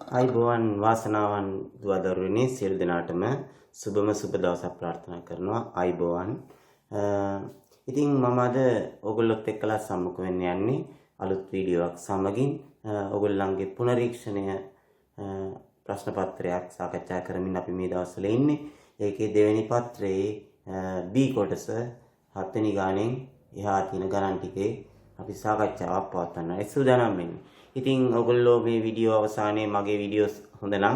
අයිබෝවන් වාසනාවන් දුවදරුවනේ සියලු දෙනාටම සුබම සුබ දවසක් ප්‍රාර්ථනා කරනවා. අයිබෝවන්. ඉතින් මම අද ඔයගොල්ලොත් එක්කලා සම්මුඛ වෙන්න යන්නේ අලුත් වීඩියෝවක් සමගින් ඔයගොල්ලන්ගේ පුනරීක්ෂණය ප්‍රශ්න පත්‍රයක් සාකච්ඡා කරමින් අපි මේ දවස්වල ඉන්නේ. ඒකේ දෙවෙනි පත්‍රයේ B කොටස 7 වෙනි ගානෙන් එහා තියෙන ගණන් ටිකේ අපි සාකච්ඡාවක් පවත්වන්න සූදානම් වෙන්නේ. ඉතින් ඔයගොල්ලෝ මේ වීඩියෝ අවසානයේ මගේ වීඩියෝස් හොඳ නම්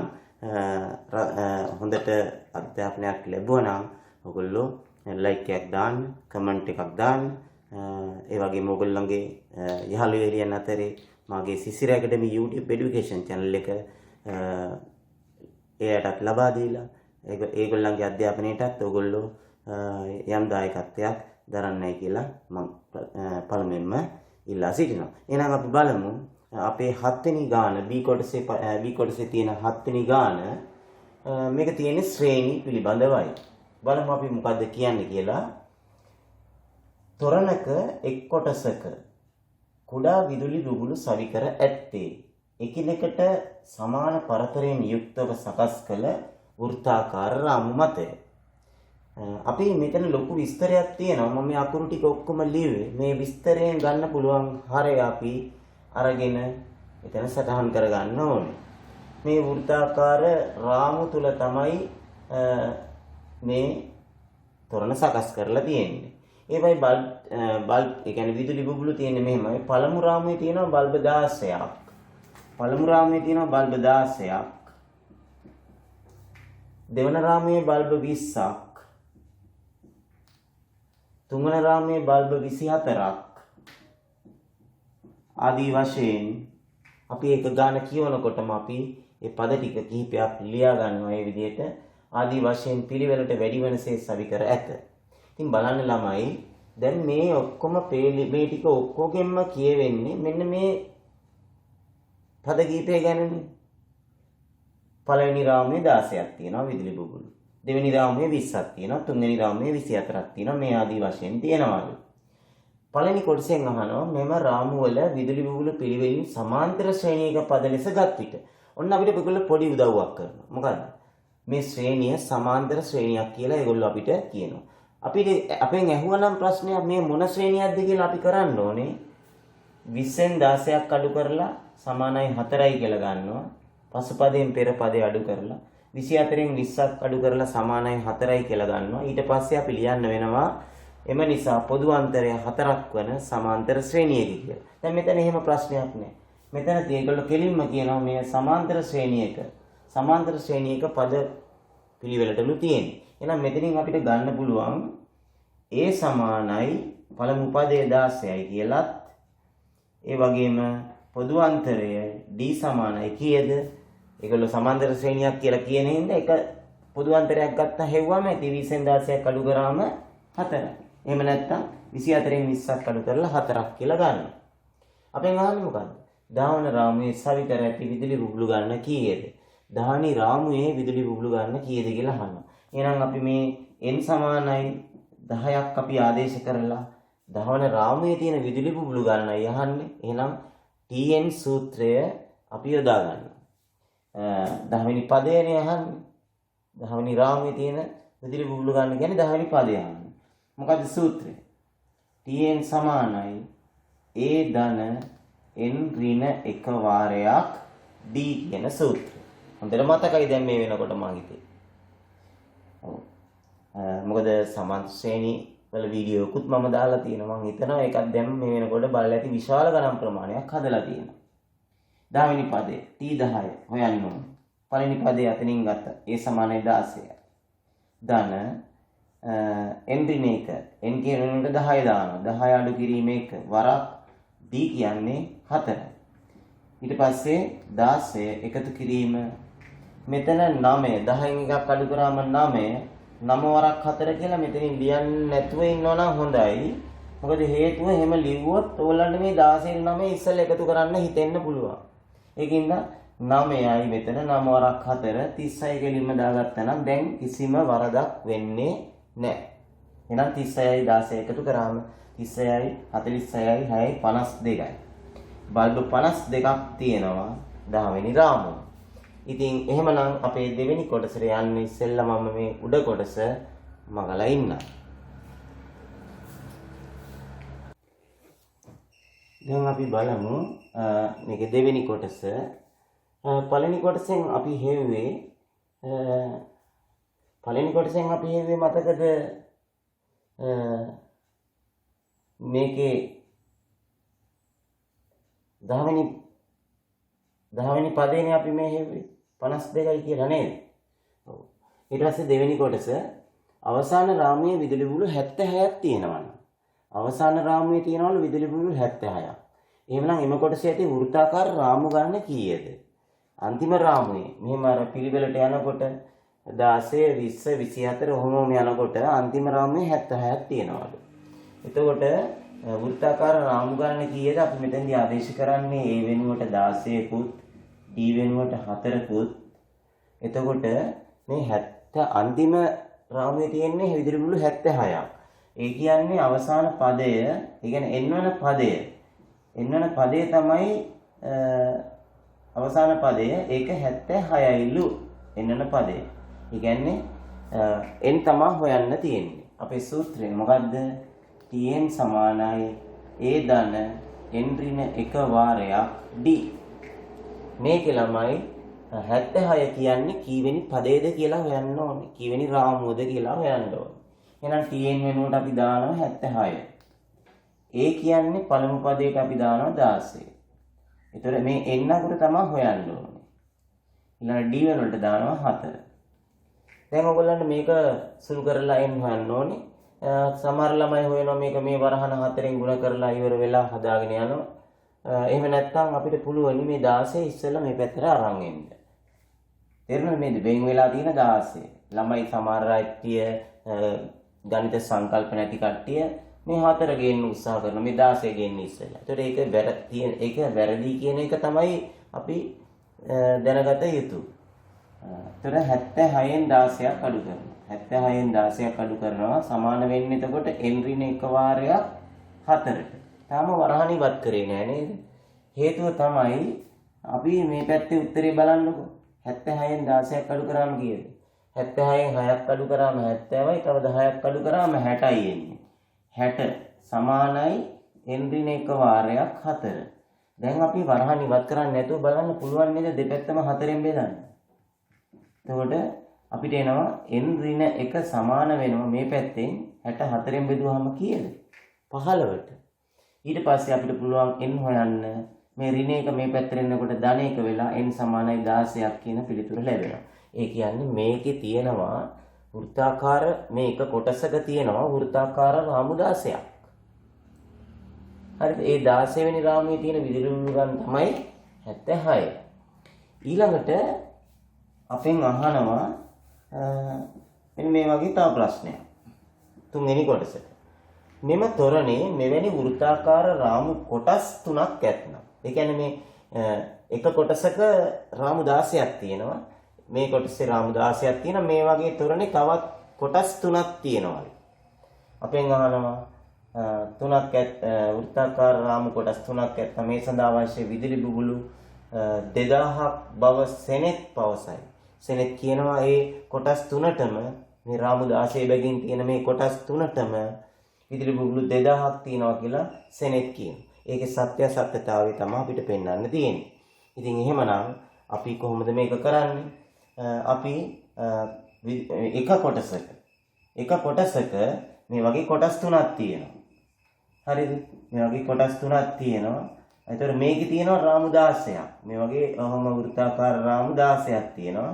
හොඳට අධ්‍යාපනයක් ලැබුවා නම් ඔයගොල්ලෝ ලයික් එකක් දාන්න, කමෙන්ට් එකක් දාන්න. ඒ වගේම ඔයගොල්ලන්ගේ යහළු එළියන් අතරේ මගේ සිසිර ඇකඩමි YouTube education channel එක එයටත් ලබා දීලා ඒගොල්ලන්ගේ අධ්‍යාපනයටත් ඔයගොල්ලෝ යම් දායකත්වයක් දරන්නයි කියලා මම පළමුවෙන්ම ඉල්ලා සිටිනවා. එහෙනම් අපි බලමු අපේ 7 වෙනි ගාන B කොටසේ තියෙන 7 වෙනි ගාන මේක තියෙන්නේ ශ්‍රේණි පිළිබඳවයි. බලමු අපි මොකද්ද කියන්නේ කියලා. තොරණක එක් කොටසක කුඩා විදුලි බුබුලු සවි කර ඇත්තේ එකිනෙකට සමාන පරතරයෙන් යුක්තව සකස් කළ වෘත්තාකාර රාමු මතය. අපි මෙතන ලොකු විස්තරයක් තියෙනවා. මම මේ අකුරු ටික ඔක්කොම ලියුවේ. මේ විස්තරයෙන් ගන්න පුළුවන් හරය අපි අරගෙන එතන සටහන් කරගන්න ඕනේ. මේ වෘත්තාකාර රාමු තුල තමයි මේ තොරණ සකස් කරලා තියෙන්නේ. ඒවයි බල්බ් ඒ කියන්නේ විදුලි බුබුලු තියෙන්නේ මෙහෙමයි. පළමු රාමුවේ තියෙනවා බල්බ 16ක්. පළමු රාමුවේ තියෙනවා බල්බ 16ක්. දෙවන රාමුවේ බල්බ 20ක්. තුන්වන රාමුවේ බල්බ 24ක්. ආදී වශයෙන් අපි එක ගාන කියවනකොටම අපි ඒ පද ටික කිහිපයක් ලියා ගන්නවා. මේ විදිහට ආදී වශයෙන් පිළිවෙලට වැඩි වෙනසේ සවි කර ඇත. ඉතින් බලන්න ළමයි දැන් මේ ඔක්කොම මේ ටික ඔක්කොගෙම කියවෙන්නේ මෙන්න මේ පද කිහිපය ගැනනේ. පළවෙනි රාමුවේ 16ක් තියෙනවා විදුලි බුබුලු. දෙවෙනි රාමුවේ 20ක් තියෙනවා. තුන්වෙනි රාමුවේ 24ක් තියෙනවා. මේ ආදී වශයෙන් තියෙනවාලු. පළවෙනි කොටසෙන් අහනවා මෙම රාමු වල විදුලි බුබුලු පිළිවෙලින් සමාන්තර ශ්‍රේණියක පද ලෙස ගත් විට. ඔන්න අපිට ඒගොල්ලෝ පොඩි උදව්වක් කරනවා. මොකද්ද? මේ ශ්‍රේණිය සමාන්තර ශ්‍රේණියක් කියලා ඒගොල්ලෝ අපිට කියනවා. අපිට අපෙන් ඇහුවනම් ප්‍රශ්නයක් මේ මොන ශ්‍රේණියක්ද කියලා අපි කරන්න ඕනේ. 20න් 16ක් අඩු කරලා සමානයි 4යි කියලා ගන්නවා. පසුපදයෙන් පෙර පදේ අඩු කරලා 24න් 20ක් අඩු කරලා සමානයි 4යි කියලා ගන්නවා. ඊට පස්සේ අපි ලියන්න වෙනවා එම නිසා පොදු අන්තරය 4ක් වන සමාන්තර ශ්‍රේණියක කියලා. දැන් මෙතන එහෙම ප්‍රශ්නයක් නැහැ. මෙතන ඒගොල්ලෝ කෙලින්ම කියනවා මේ සමාන්තර ශ්‍රේණියක පද පිළිවෙලටලු තියෙන්නේ. එහෙනම් මෙතනින් අපිට ගන්න පුළුවන් A සමානයි පළමු පදයේ 16යි කියලත් ඒ වගේම පොදු අන්තරය D සමානයි කීයද? ඒගොල්ලෝ සමාන්තර ශ්‍රේණියක් කියලා කියන හින්දා එක පොදු අන්තරයක් ගත්තා හෙව්වම 20න් 16ක් අඩු කරාම 4යි. එහෙම නැත්නම් 24න් 20ක් අඩු කරලා 4ක් කියලා ගන්නවා. අපෙන් අහන්නේ මොකද්ද? දහවන රාමුවේ සවි කර ඇති විදුලි බුබුලු ගන්න කීයද? දහවනි රාමුවේ විදුලි බුබුලු ගන්න කීයද කියලා අහනවා. එහෙනම් අපි මේ n සමානයි 10ක් අපි ආදේශ කරලා දහවන රාමුවේ තියෙන විදුලි බුබුලු ගන්නයි අහන්නේ. එහෙනම් tn සූත්‍රය අපි යොදා ගන්නවා. දහවෙනි පදයනේ අහන්නේ. දහවෙනි රාමුවේ තියෙන විදුලි බුබුලු ගන්න කියන්නේ දහවෙනි පදය අහන්නේ. මොකද සූත්‍රය? tn සමානයි a ධන n ඍණ 1 වාරයක් d කියන සූත්‍රය. හොඳට මතකයි දැන් මේ වෙනකොට මම හිතේ. ඔව්. මොකද සමාන්තර ශ්‍රේණි වල වීඩියෝකුත් මම දාලා තියෙනවා. මම හිතනවා ඒකත් දැන් මේ වෙනකොට බලලා ඇති විශාල ගණන් ප්‍රමාණයක් හදලා තියෙනවා. 10 වෙනි පදේ t10 හොයන්න ඕනේ. පළවෙනි පදේ අතනින් ගත්ත a සමානයි 16. ධන n ඍණ 1 n කියනකොට 10 දානවා. 10 අඩු කිරීම 1 වරක් d කියන්නේ 4. ඊට පස්සේ 16 එකතු කිරීම මෙතන 9 10න් එකක් අඩු කරාම 9 9 වරක් 4 කියලා මෙතනින් ලියන්නේ නැතුව ඉන්නවනම් හොඳයි. මොකද හේතුව එහෙම ලිව්වොත් ඕගොල්ලන්ට මේ 16 9 ඉස්සෙල්ලා එකතු කරන්න හිතෙන්න පුළුවන්. ඒකින්ද 9යි මෙතන 9 වරක් 4 36 කෙලින්ම දාගත්තා නම් දැන් කිසිම වරදක් වෙන්නේ නැහැ. එහෙනම් 36යි 16 එකතු කරාම 36යි 46යි 6යි 52යි. බල්බ 52ක් තියෙනවා 10 වෙනි රාමුව. ඉතින් එහෙමනම් අපේ දෙවෙනි කොටසට යන්නේ ඉස්සෙල්ලා මම මේ උඩ කොටස මගලා ඉන්නම්. දැන් අපි බලමු මේකේ දෙවෙනි කොටස. පළවෙනි කොටසෙන් අපි හෙව්වේ මතකද මේකේ 10 වෙනි පදේනේ අපි මේ හෙව්වේ 52යි කියලා නේද? ඔව්. ඊට පස්සේ දෙවෙනි කොටස අවසාන රාමුවේ විදුලි බුබුලු 76ක් තියෙනවා. අවසාන රාමුවේ තියෙනවලු විදුලි බුබුලු 76ක්. එහෙමනම් එම කොටසේ ඇති වෘත්තාකාර රාමු ගණන කීයද? අන්තිම රාමුවේ මෙහෙම අර පිළිවෙලට යනකොට 16 20 24 ඔහොම යනකොට අන්තිම රාමුවේ 76ක් තියෙනවලු. එතකොට වෘත්තාකාර රාමු ගණන කීයද? අපි මෙතෙන්දී ආදේශ කරන්නේ A වෙනුවට 16කුත් D වෙනුවට 4කුත්. එතකොට මේ 70 අන්තිම රාමුවේ තියෙන්නේ විදුලි බුබුලු 76ක්. ඒ කියන්නේ අවසාන පදය, ඒ කියන්නේ එන්වන පදය තමයි අවසාන පදය. ඒක 76යිලු එන්වන පදය. ඒ කියන්නේ n තමයි හොයන්න තියෙන්නේ. අපේ සූත්‍රය මොකද්ද? Tn සමානයි a ධන n ඍණ 1 වාරයක් d. මේකේ ළමයි 76 කියන්නේ කීවෙනි පදයේද කියලා හොයන්න ඕනේ. කීවෙනි රාමුවද කියලා හොයන්න ඕනේ. එහෙනම් Tn වෙනුවට අපි දානවා 76. A කියන්නේ පළමු පදයට අපි දානවා 16. ඒතර මේ n අකුර තමයි හොයන්න ඕනේ. ඊළඟ D වෙනුවට දානවා 4. දැන් ඔයගොල්ලන්ට මේක සුළු කරලා n හොයන්න ඕනේ. සමහර ළමයි හොයනවා මේක මේ වරහන 4ෙන් ගුණ කරලා ඉවර වෙලා හදාගෙන යනවා. එහෙම නැත්නම් අපිට පුළුවන් මේ 16 ඉස්සෙල්ලා මේ පැත්තට අරන් එන්න. තේරුණාද මේ වෙන් වෙලා තියෙන 16. ළමයි සමහර අයිතිය ගණිත සංකල්ප නැති කට්ටිය මේ 4 ගේන්න උත්සාහ කරනවා. මේ 16 ගේන්න ඉස්සෙල්ලා. ඒතකොට ඒක වැරදි කියන එක තමයි අපි දැනගත යුතු. ඒතර 76න් 16ක් අඩු කරනවා. 76න් 16ක් අඩු කරනවා සමාන වෙන්නේ එතකොට n ඍණ 1 වාරයක් 4ට. තාම වරහණ ඉවත් කරේ නෑ නේද? හේතුව තමයි අපි මේ පැත්තේ උත්තරේ බලන්නකො. 76න් 16ක් අඩු කරාම කීයද? 76න් 6ක් අඩු කරාම 70යි. තව 10ක් අඩු කරාම 60යි එන්නේ. 60 සමානයි n ඍණ 1 වාරයක් 4. දැන් අපි වරහණ ඉවත් කරන්නේ නැතුව බලන්න පුළුවන් නේද දෙපැත්තම 4ෙන් බෙදන්න. එතකොට අපිට එනවා n ඍණ 1 සමාන වෙනවා මේ පැත්තෙන් 64ෙන් බෙදුවාම කීයද? 15ට. ඊට පස්සේ අපිට පුළුවන් n හොයන්න මේ ඍණ 1 මේ පැත්තට එනකොට ධන 1 වෙලා n සමානයි 16ක් කියන පිළිතුර ලැබෙනවා. ඒ කියන්නේ මේකේ තියෙනවා වෘත්තාකාර මේ එක කොටසක තියෙනවා වෘත්තාකාර රාමු 16ක්. හරිද? ඒ 16 වෙනි රාමුවේ තියෙන විදුලි බුබුලු ගන්න තමයි 76. ඊළඟට අපෙන් අහනවා මෙන්න මේ වගේ තව ප්‍රශ්නයක්. තුන්වෙනි කොටසට. මෙම තොරණේ මෙවැනි වෘත්තාකාර රාමු කොටස් 3ක් ඇතනම්. ඒ කියන්නේ මේ එක කොටසක රාමු 16ක් තියෙනවා. මේ කොටසේ රාමු 16ක් තියෙනවා. මේ වගේ තොරණේ තවත් කොටස් 3ක් තියෙනවා. අපෙන් අහනවා වෘත්තාකාර රාමු කොටස් 3ක් ඇතනම් මේ සඳහා අවශ්‍ය විදුලි බුබුලු 2000ක් බව සෙනෙත් පවසයි. සෙනෙත් කියනවා ඒ කොටස් 3ටම මේ රාමු 16 බැගින් තියෙන මේ කොටස් 3ටම විදුලි බුබුලු 2000ක් තියෙනවා කියලා සෙනෙත් කියනවා. ඒකේ සත්‍යතාවය තමයි අපිට පෙන්වන්න තියෙන්නේ. ඉතින් එහෙමනම් අපි කොහොමද මේක කරන්නේ? අපි එක කොටසක මේ වගේ කොටස් 3ක් තියෙනවා. හරිද? මේ වගේ කොටස් 3ක් තියෙනවා. එතකොට මේකේ තියෙනවා රාමු 16ක්. මේ වගේ ඔහොම වෘත්තාකාර රාමු 16ක් තියෙනවා.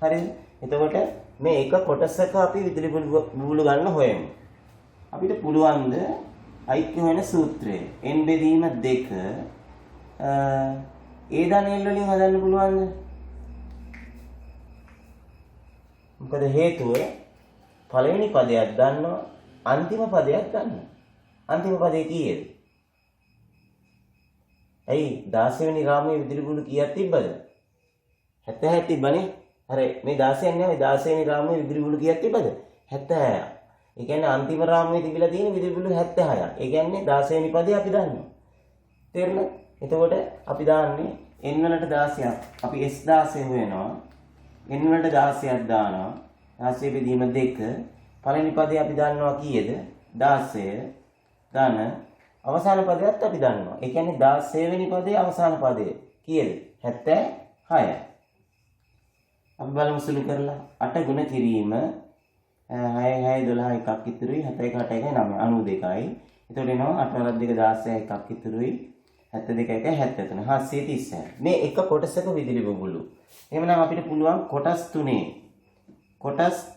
හරිද? එතකොට මේ එක කොටසක අපි විදුලි බුබුලු ගන්න හොයමු. අපිට පුළුවන් ද අයික්‍ය වෙන සූත්‍රය n බෙදීම 2 ඒ ධන l වලින් හදන්න පුළුවන්ද? මොකද හේතුව පළවෙනි පදයක් ගන්නවා අන්තිම පදයක් ගන්නවා. අන්තිම පදේ කීයද? ඇයි 16 වෙනි රාමුවේ විදුලි බුබුලු කීයක් තිබ්බද? 76ක් තිබ්බනේ. හරි මේ 16ක් නෙවෙයි 16 වෙනි රාමුවේ විදුලි බුබුලු කීයක් තිබ්බද? 76ක්. ඒ කියන්නේ අන්තිම රාමුවේ තිබිලා තියෙන විදුලි බුබුලු 76ක්. ඒ කියන්නේ 16 වෙනි පදේ අපි දන්නවා. තේරුණාද? එතකොට අපි දාන්නේ n වලට 16ක් අපි S16 හොයනවා. n වලට 16ක් දානවා. 16 බෙදීම 2. පළවෙනි පදේ අපි දන්නවා කීයද? 16 ධන අවසාන පදයත් අපි දන්නවා. ඒ කියන්නේ 16 වෙනි පදේ අවසාන පදය කීයද? 76යි. අපි බලමු සුළු කරලා 8 ගුණ කිරීම 6 6 12 එකක් ඉතුරුයි 71 8 1 9 92යි. එතකොට එනවා 8 වරක් 2 16 එකක් ඉතුරුයි 72 1 73 736. මේ එක කොටසක විදුලි බුබුලු. එහෙමනම් අපිට පුළුවන් කොටස්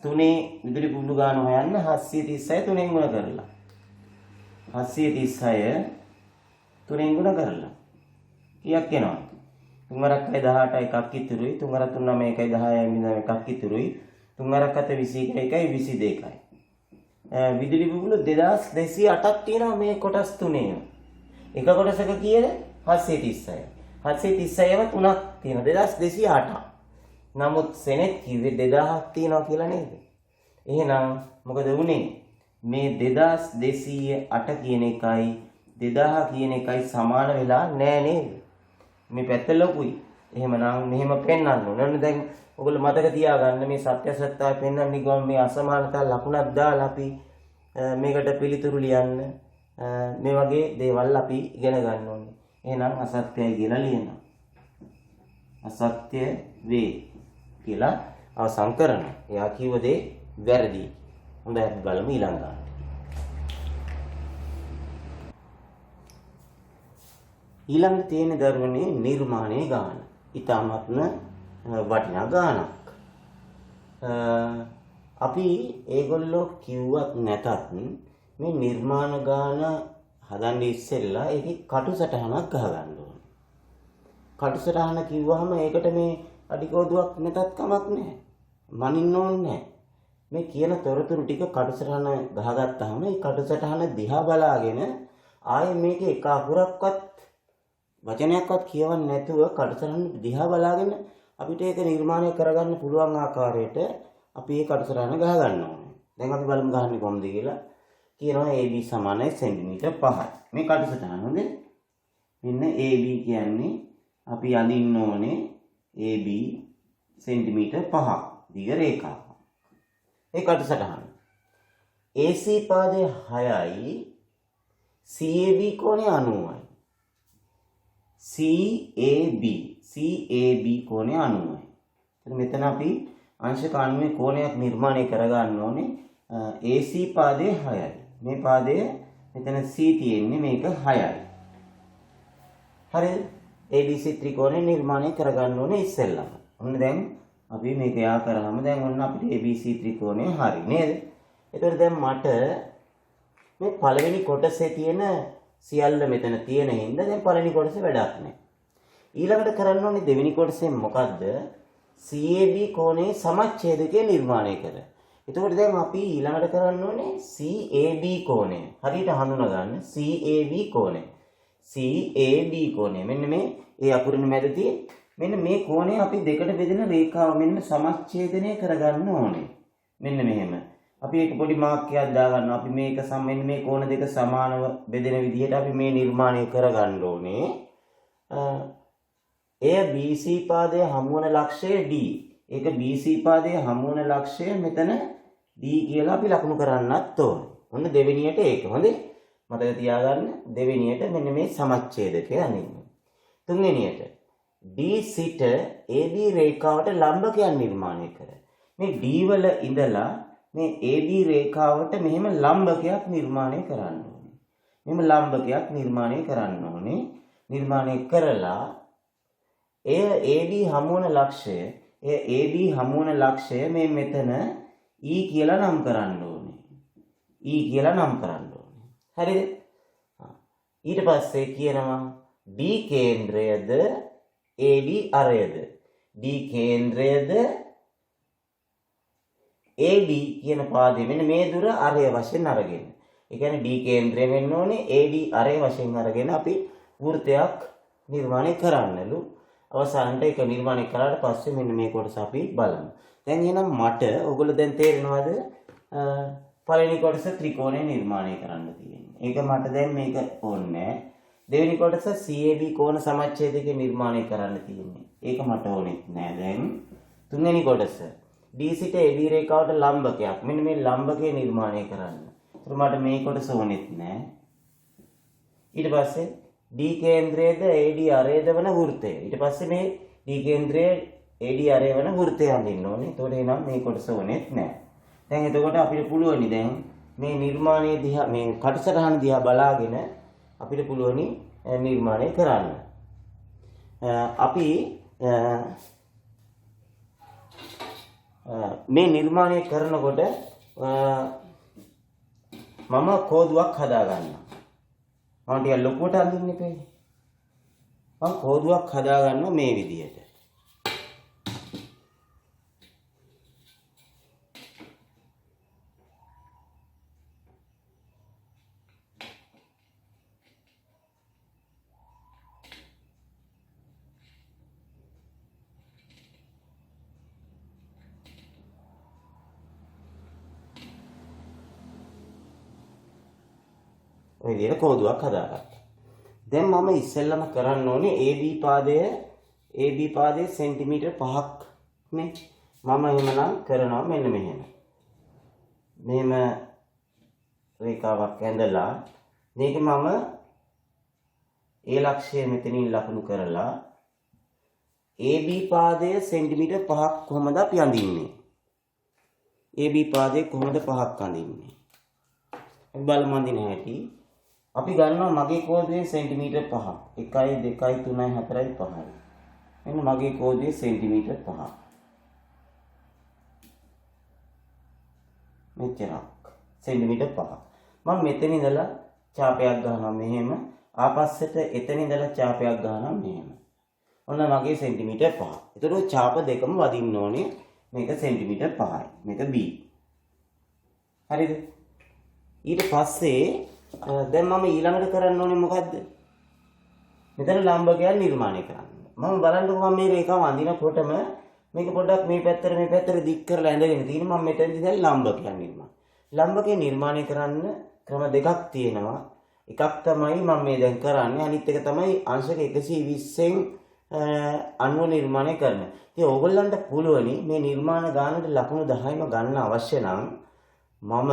තුනේ විදුලි බුබුලු ගාන හොයන්න 736 තුනෙන් ගුණ කරලා. 736 තුනෙන් ගුණ කරලා. කීයක් එනවද? 3 වරක් 18 එකක් ඉතුරුයි 3 වරක් 3 9 1 10 බිඳ එකක් ඉතුරුයි 3 වරක් 7 21 22යි. විදුලි බුබුලු 2208ක් තියෙනවා මේ කොටස් තුනේ. එක කොටසක කීයද? 736. 736ව තුනක් තියෙනවා 2208ක්. නමුත් සෙනෙත් කිව්වේ 2000ක් තියෙනවා කියලා නේද? එහෙනම් මොකද වුනේ? මේ 2208 කියන එකයි 2000 කියන එකයි සමාන වෙලා නෑ නේද? මේ පැත්ත ලොකුයි. එහෙමනම් මෙහෙම පෙන්වන්න ඕන. දැන් ඔයගොල්ලෝ මතක තියාගන්න මේ සත්‍ය සත්‍යය පෙන්වන්නේ ගොම් මේ අසමානතා ලකුණක් දාලා අපි මේකට පිළිතුරු ලියන්න මේ වගේ දේවල් අපි ඉගෙන ගන්න ඕනේ. එහෙනම් අසත්‍යයි කියලා ලියනවා. අසත්‍ය වේ කියලා අවසන් කරනවා. එයා කිව්ව දේ වැරදි. හොඳයි අපි බලමු ඊළඟ ගාන. ඊළඟ තියෙන දරුවනේ නිර්මාණයේ ගාන. ඊටාත්ම වටිනා ගානක්. අපි ඒගොල්ලෝ කිව්වත් නැතත් මේ නිර්මාණ ගාන හදන්න ඉස්සෙල්ලා ඒකේ කටුසටහනක් ගහගන්න ඕනේ. කටුසටහන කිව්වහම ඒකට මේ අඩිකෝදුවක් නැතත් කමක් නැහැ. මනින්න ඕනේ නැහැ. මේ කියන තොරතුරු ටික කටුසටහන ගහගත්තාම ඒ කටුසටහන දිහා බලාගෙන ආයේ මේකේ එක අකුරක්වත් වචනයක්වත් කියවන්නේ නැතුව කටුසටහන දිහා බලාගෙන අපිට ඒක නිර්මාණය කරගන්න පුළුවන් ආකාරයට අපි මේ කටුසටහන ගහ ගන්න ඕනේ. දැන් අපි බලමු ගහන්නේ කොහොමද කියලා. කියනවා AB සමානයි සෙන්ටිමීටර් 5යි. මේ කටුසටහන හොඳේ. මෙන්න AB කියන්නේ අපි අඳින්න ඕනේ AB සෙන්ටිමීටර් 5 දිග රේඛාව. ඒ කටුසටහන. AC පාදයේ 6යි CAB කෝණය 90යි. CAB කෝණය 90යි. එතන මෙතන අපි අංශක 90 කෝණයක් නිර්මාණය කරගන්න ඕනේ. AC පාදයේ 6යි. මේ පාදයේ මෙතන C තියෙන්නේ මේක 6යි. හරිද? ABC ත්‍රිකෝණය නිර්මාණය කරගන්න ඕනේ ඉස්සෙල්ලම. ඔන්න දැන් අපි මේක යා කරාම දැන් ඔන්න අපිට ABC ත්‍රිකෝණය හරි නේද? ඒතකොට දැන් මට මේ පළවෙනි කොටසේ තියෙන සියල්ල මෙතන තියෙන හින්දා දැන් පළවෙනි කොටසේ වැඩක් නැහැ. ඊළඟට කරන්න ඕනේ දෙවෙනි කොටසේ මොකද්ද? CAB කෝණයේ සමච්ඡේදකය නිර්මාණය කර. එතකොට දැන් අපි ඊළඟට කරන්න ඕනේ CAB කෝණය. හරියට හඳුනා ගන්න CAB කෝණය. CAB කෝණය. මෙන්න මේ ඒ අකුරනේ මැද තියෙන මෙන්න මේ කෝණය අපි දෙකට බෙදෙන රේඛාව මෙන්න සමච්ඡේදනය කරගන්න ඕනේ. මෙන්න මෙහෙම. අපි ඒක පොඩි මාක් එකක් දාගන්නවා. අපි මේක මෙන්න මේ කෝණ දෙක සමානව බෙදෙන විදිහට අපි මේ නිර්මාණය කරගන්න ඕනේ. එය BC පාදයේ හමු වන ලක්ෂය D. ඒක BC පාදයේ හමු වන ලක්ෂය මෙතන D කියලා අපි ලකුණු කරන්නත් ඕනේ. ඔන්න දෙවෙනියට ඒක. හොඳේ. මතක තියාගන්න දෙවෙනියට මෙන්න මේ සමච්ඡේදකය අනින්න. තුන්වෙනියට D සිට AB රේඛාවට ලම්බකයක් නිර්මාණය කර. මේ D වල ඉඳලා මේ AB රේඛාවට මෙහෙම ලම්බකයක් නිර්මාණය කරන්න ඕනේ. මෙහෙම ලම්බකයක් නිර්මාණය කරන්න ඕනේ. නිර්මාණය කරලා එය AB හමු වන ලක්ෂය, AB හමු වන ලක්ෂය මේ මෙතන E කියලා නම් කරන්න ඕනේ. E කියලා නම් කරන්න ඕනේ. හරිද? ඊට පස්සේ කියනවා D කේන්ද්‍රයද AD අරයද? D කේන්ද්‍රයද AD කියන පාදයේ මෙන්න මේ දුර අරය වශයෙන් අරගෙන. ඒ කියන්නේ D කේන්ද්‍රය වෙන්න ඕනේ AD අරය වශයෙන් අරගෙන අපි වෘත්තයක් නිර්මාණය කරන්නලු. අවසානට ඒක නිර්මාණය කරාට පස්සේ මෙන්න මේ කොටස අපි බලමු. දැන් එහෙනම් මට ඔයගොල්ලෝ දැන් තේරෙනවද පළවෙනි කොටස ත්‍රිකෝණය නිර්මාණය කරන්න තියෙන්නේ. ඒක මට දැන් මේක ඕනේ. දෙවෙනි කොටස CAB කෝණ සමච්ඡේදකේ නිර්මාණය කරන්න තියෙන්නේ. ඒක මට ඕනෙත් නෑ දැන්. තුන්වෙනි කොටස D සිට AB රේඛාවට ලම්බකයක්. මෙන්න මේ ලම්බකය නිර්මාණය කරන්න. ඒත් මට මේ කොටස ඕනෙත් නෑ. ඊට පස්සේ D කේන්ද්‍රයේද AD අරේද වන වෘත්තය. ඊට පස්සේ මේ D කේන්ද්‍රයේ AD අරේ වන වෘත්තය අඳින්න ඕනේ. ඒතකොට එනම් මේ කොටස ඕනෙත් නෑ. දැන් එතකොට අපිට පුළුවනි දැන් මේ නිර්මාණයේ දිහා මේ කටසටහන දිහා බලාගෙන අපිට පුළුවනි නිර්මාණය කරන්න. අපි මේ නිර්මාණය කරනකොට මම කෝදුවක් හදා ගන්නවා. මම ටිකක් ලොකුවට අඳින්න එපේ. මම කෝදුවක් හදා ගන්නවා මේ විදිහට. ඔය විදිහට කෝදුවක් හදාගත්තා. දැන් මම ඉස්සෙල්ලම කරන්න ඕනේ AB පාදයේ සෙන්ටිමීටර් 5ක් නේ. මම එහෙමනම් කරනවා මෙන්න මෙහෙම. මෙහෙම රේඛාවක් ඇඳලා මේක මම A ලක්ෂය මෙතනින් ලකුණු කරලා AB පාදයේ සෙන්ටිමීටර් 5ක් කොහමද අපි අඳින්නේ? AB පාදයේ කොහොමද 5ක් අඳින්නේ? අපි බලමු අඳින හැටි. අපි ගන්නවා මගේ කෝදුවේ සෙන්ටිමීටර් 5ක්. 1 2 3 4 5යි. මෙන්න මගේ කෝදුවේ සෙන්ටිමීටර් 5ක්. මෙච්චරක්. සෙන්ටිමීටර් 5ක්. මම මෙතන ඉඳලා ඡාපයක් ගන්නවා මෙහෙම. ආපස්සට එතන ඉඳලා ඡාපයක් ගන්නවා මෙහෙම. ඔන්න මගේ සෙන්ටිමීටර් 5ක්. ඒතකොට ඡාප දෙකම වදින්න ඕනේ. මේක සෙන්ටිමීටර් 5යි. මේක B. හරිද? ඊට පස්සේ දැන් මම ඊළඟට කරන්න ඕනේ මොකද්ද? මෙතන ලම්බකයක් නිර්මාණය කරන්න. මම බලන්නකො මම මේ රේඛාව අඳිනකොටම මේක පොඩ්ඩක් මේ පැත්තට දික් කරලා ඇඳගෙන තියෙන මම මෙතනදී දැන් ලම්බකයක් නිර්මාණය. ලම්බකේ නිර්මාණය කරන්න ක්‍රම දෙකක් තියෙනවා. එකක් තමයි මම මේ දැන් කරන්නේ. අනිත් එක තමයි අංශක 120න් අණුව නිර්මාණය කරන. ඉතින් ඕගොල්ලන්ට පුළුවනි මේ නිර්මාණ ගානට ලකුණු 10ම ගන්න අවශ්‍ය නම් මම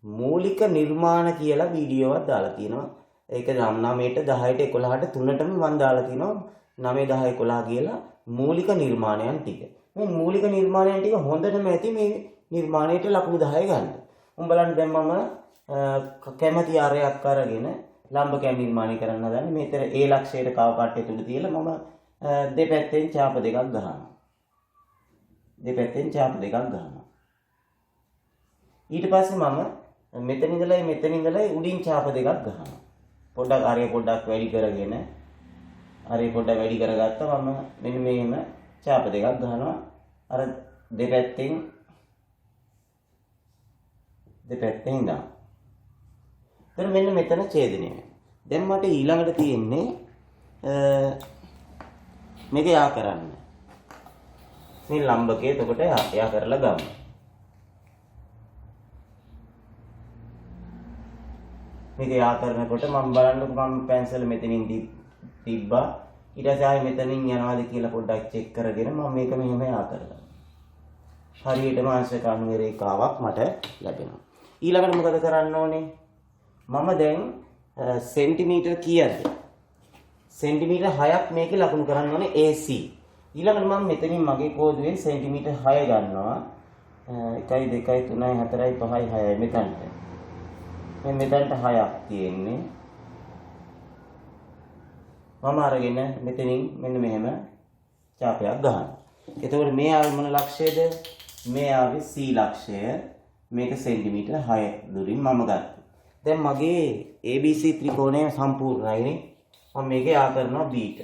මූලික නිර්මාණ කියලා වීඩියෝවක් දාලා තියෙනවා. ඒක 9ට 10ට 11ට 3ටම මම දාලා තිනවා 9 10 11 කියලා මූලික නිර්මාණයන් ටික. මේ මූලික නිර්මාණයන් ටික හොඳටම ඇති මේ නිර්මාණයට ලකුණු 10 ගන්න. උඹලන් දැන් මම කැමැති ආරයක් අරගෙන ලම්බකයක් නිර්මාණය කරන්න හදන්නේ. මේතර A ලක්ෂයට කව කට්ටේ තුඩ තියලා මම දෙපැත්තෙන් ඡාප දෙකක් ගහනවා. දෙපැත්තෙන් ඡාප දෙකක් ගහනවා. ඊට පස්සේ මම මෙතන ඉඳලා උඩින් ඡාප දෙකක් ගහනවා. පොඩ්ඩක් ආරය පොඩ්ඩක් වැඩි කරගෙන ආරය පොඩ්ඩක් වැඩි කරගත්තා මම මෙන්න මෙහෙම ඡාප දෙකක් ගහනවා. අර දෙපැත්තෙන් ඉඳන්. දැන් මෙන්න මෙතන ඡේදනය. දැන් මට ඊළඟට තියෙන්නේ මේක යා කරන්න. මේ ලම්බකයේ එතකොට යා කරලා ගමු. මේක යා කරනකොට මම බලන්නකො මම පැන්සල මෙතනින් තිබ්බා. ඊට පස්සේ ආයෙ මෙතනින් යනවාද කියලා පොඩ්ඩක් චෙක් කරගෙන මම මේක මෙහෙම යා කරලා. හරියටම අංශක අණු රේඛාවක් මට ලැබෙනවා. ඊළඟට මොකද කරන්න ඕනේ? මම දැන් සෙන්ටිමීටර් කීයද? සෙන්ටිමීටර් 6ක් මේකේ ලකුණු කරන්න ඕනේ AC. ඊළඟට මම මෙතනින් මගේ කෝදුවෙන් සෙන්ටිමීටර් 6 ගන්නවා. 1 2 3 4 5 6යි මෙතනට. මෙතනට 6ක් තියෙන්නේ. මම අරගෙන මෙතනින් මෙන්න මෙහෙම ඡාපයක් ගන්නවා. එතකොට මේ ආවේ මොන ලක්ෂයද? මේ ආවේ C ලක්ෂය. මේක සෙන්ටිමීටර් 6 දුරින් මම ගත්තා. දැන් මගේ ABC ත්‍රිකෝණය සම්පූර්ණයිනේ. මම මේක යා කරනවා B ට.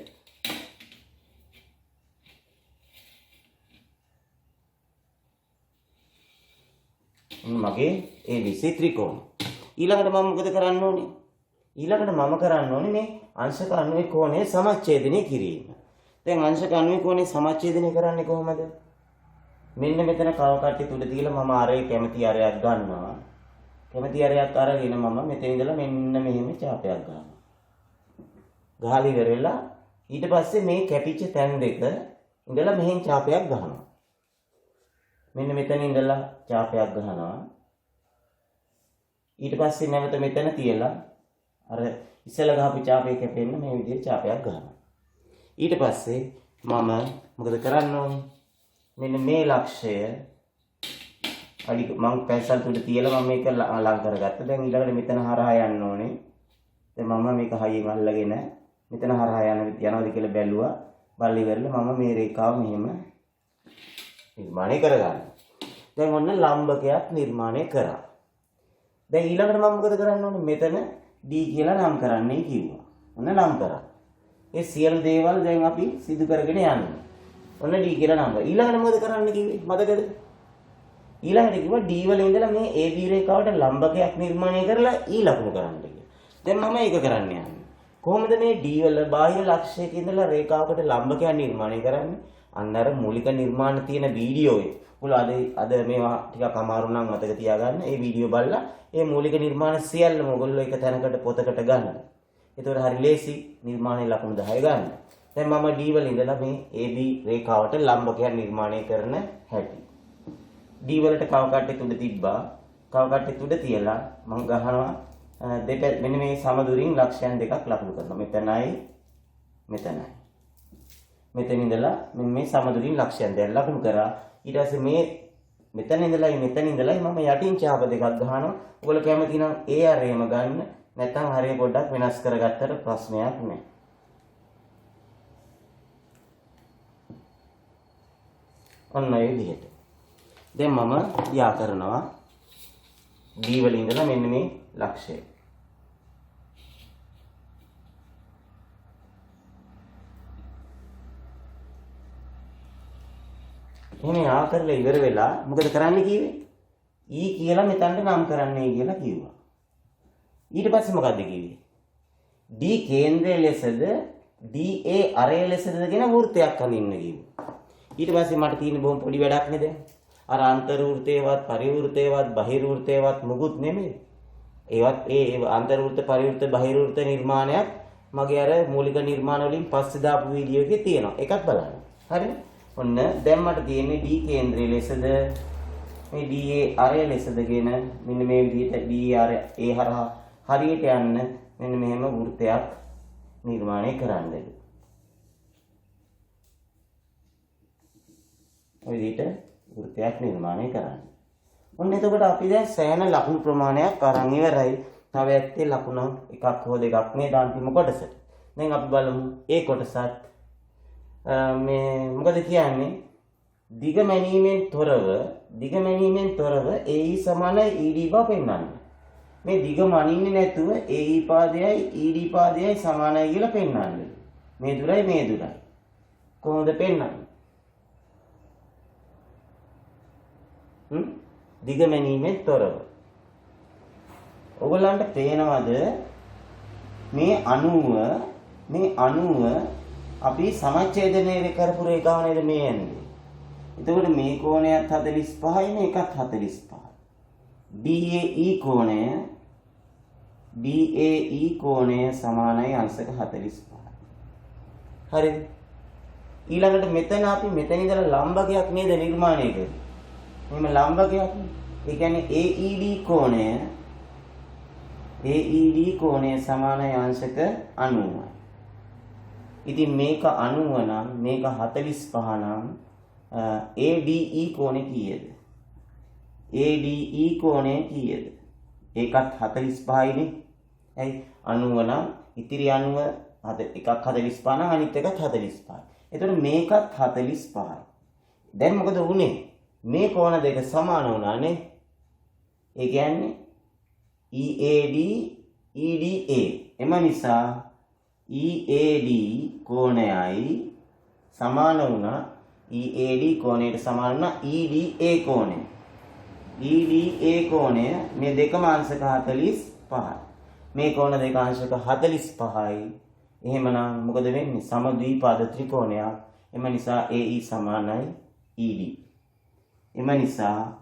මගේ ABC ත්‍රිකෝණය. ඊළඟට මම මොකද කරන්න ඕනේ? ඊළඟට මම කරන්න ඕනේ මේ අංශක අණුවේ කෝණය සමච්ඡේදනය කිරීම. දැන් අංශක අණුවේ කෝණය සමච්ඡේදනය කරන්නේ කොහොමද? මෙන්න මෙතන කව කට්ටි තුඩ තියලා මම ආරේ කැමති ආරයක් ගන්නවා. කැමති ආරයක් අරගෙන මම මෙතන ඉඳලා මෙන්න මෙහෙම ඡාපයක් ගන්නවා. ගහලා ඉවර වෙලා ඊට පස්සේ මේ කැපිච්ච තැන් දෙක ඉඳලා මෙහෙන් ඡාපයක් ගහනවා. මෙන්න මෙතන ඉඳලා ඡාපයක් ගහනවා. ඊට පස්සේ නැවත මෙතන තියලා අර ඉස්සෙල්ලා ගහපු ඡාපේ කැපෙන්න මේ විදිහට ඡාපයක් ගහනවා. ඊට පස්සේ මම මොකද කරන්න ඕනේ? මෙන්න මේ ලක්ෂය අඩි මම පැන්සල් තුඩ තියලා මම මේක ලං කරගත්තා. දැන් ඊළඟට මෙතන හරහා යන්න ඕනේ. දැන් මම මේක හයියෙන් අල්ලගෙන මෙතන හරහා යනවද කියලා බැලුවා. බලලා ඉවරලා මම මේ රේඛාව මෙහෙම නිර්මාණය කරගන්නවා. දැන් ඔන්න ලම්බකයක් නිර්මාණය කරා. දැන් ඊළඟට මම මොකද කරන්න ඕනේ? මෙතන D කියලා නම් කරන්නයි කිව්වා. ඔන්න නම් කරා. ඒ සියලු දේවල් දැන් අපි සිදු කරගෙන යනවා. ඔන්න D කියලා නම් කරා. ඊළඟට මොකද කරන්න කිව්වේ? මතකද? ඊළඟට කිව්වා D වල ඉඳලා මේ AB රේඛාවට ලම්බකයක් නිර්මාණය කරලා E ලකුණු කරන්න කියලා. දැන් මම ඒක කරන්න යන්නේ. කොහොමද මේ D වල බාහිර ලක්ෂයක ඉඳලා රේඛාවකට ලම්බකයක් නිර්මාණය කරන්නේ? අන්න අර මූලික නිර්මාණ තියෙන වීඩියෝයේ. ඔයාලා අද මේවා ටිකක් අමාරු නම් මතක තියාගන්න. ඒ වීඩියෝ බලලා ඒ මූලික නිර්මාණ සියල්ලම ඔයගොල්ලෝ එක තැනකට පොතකට ගන්න. එතකොට හරි ලේසි නිර්මාණයේ ලකුණු 10 ගන්න. දැන් මම D වල ඉඳලා මේ AB රේඛාවට ලම්බකයක් නිර්මාණය කරන හැටි. D වලට කව කට්ටි තුඩ තිබ්බා. කව කට්ටි තුඩ තියලා මම ගහනවා මෙන්න මේ සමදුරින් ලක්ෂයන් දෙකක් ලකුණු කරනවා. මෙතනයි මෙතනයි. මෙතන ඉඳලා මෙන්න මේ සමදුරින් ලක්ෂයන් දෙකක් ලකුණු කරා. ඊට පස්සේ මේ මෙතන ඉඳලා මම යටින් ඡාප දෙකක් ගහනවා. ඔයගොල්ලෝ කැමති නම් ඒ ආරේම ගන්න. නැත්නම් හරිය පොඩ්ඩක් වෙනස් කරගත්තට ප්‍රශ්නයක් නැහැ. ඔන්න ඒ විදිහට. දැන් මම යා කරනවා D වල ඉඳලා මෙන්න මේ ලක්ෂය. එහෙනම් යා කරලා ඉවර වෙලා මොකද කරන්න කිව්වේ? E කියලා මෙතනට නම් කරන්නයි කියලා කිව්වා. ඊට පස්සේ මොකද්ද කිව්වේ? D කේන්ද්‍රය ලෙසද DA අරය ලෙසද කියන වෘත්තයක් අඳින්න කිව්වා. ඊට පස්සේ මට තියෙන බොහොම පොඩි වැඩක් නේද? අර අන්තර් වෘත්තේවත් පරිවෘත්තේවත් බහිර්වෘත්තේවත් මුකුත් නෙමෙයි. ඒවත් ඒ අන්තර් වෘත්ත පරිවෘත්ත බහිර්වෘත්ත නිර්මාණයක් මගේ අර මූලික නිර්මාණ වලින් පස්සේ දාපු වීඩියෝ එකේ තියෙනවා. එකක් බලන්න. හරිද? ඔන්න දැන් මට තියෙන්නේ D කේන්ද්‍රය ලෙසද මේ DA අරය ලෙසද කියන මෙන්න මේ විදිහට DA අරය ඒ හරහා හරියට යන්න මෙන්න මෙහෙම වෘත්තයක් නිර්මාණය කරන්නද. ඔය විදිහට වෘත්තයක් නිර්මාණය කරන්න. ඔන්න එතකොට අපි දැන් සෑහෙන ලකුණු ප්‍රමාණයක් අරන් ඉවරයි. තව ඇත්තේ ලකුණු එකක් හෝ දෙකක් නේද අන්තිම කොටසට. දැන් අපි බලමු ඒ කොටසත් මේ මොකද කියන්නේ? දිග මැනීමෙන් තොරව AE සමානයි ED බව පෙන්වන්න. මේ දිග මනින්නේ නැතුව AE පාදයයි ED පාදයයි සමානයි කියලා පෙන්වන්න. මේ දුරයි. කොහොමද පෙන්වන්නේ? දිග මැනීමෙන් තොරව. ඔයගොල්ලන්ට පේනවද මේ 90 අපි සමච්ඡේදනය කරපු රේඛාව නේද මේ යන්නේ. එතකොට මේ කෝණයත් 45යි මේකත් 45යි. DAE කෝණය සමානයි අංශක 45යි. හරිද? ඊළඟට මෙතන අපි මෙතන ඉඳලා ලම්බකයක් නේද නිර්මාණය කරන්නේ. මෙහෙම ලම්බකයක්. ඒ කියන්නේ AED කෝණය සමානයි අංශක 90යි. ඉතින් මේක 90 නම් මේක 45 නම් ADE කෝණය කීයද? ADE කෝණය කීයද? ඒකත් 45යිනේ. ඇයි 90 නම් ඉතිරි 90 එකක් 45 නම් අනිත් එකත් 45යි. එතකොට මේකත් 45යි. දැන් මොකද වුනේ? මේ කෝණ දෙක සමාන වුණානේ. ඒ කියන්නේ EAD EDA. එම නිසා EAD කෝණයයි සමාන වුණා EAD කෝණයට සමාන වුණා EDA කෝණය. EDA කෝණය මේ දෙකම අංශක 45යි. මේ කෝණ දෙක අංශක 45යි. එහෙමනම් මොකද වෙන්නේ? සමද්විපාද ත්‍රිකෝණයක්. එම නිසා AE සමානයි ED. එම නිසා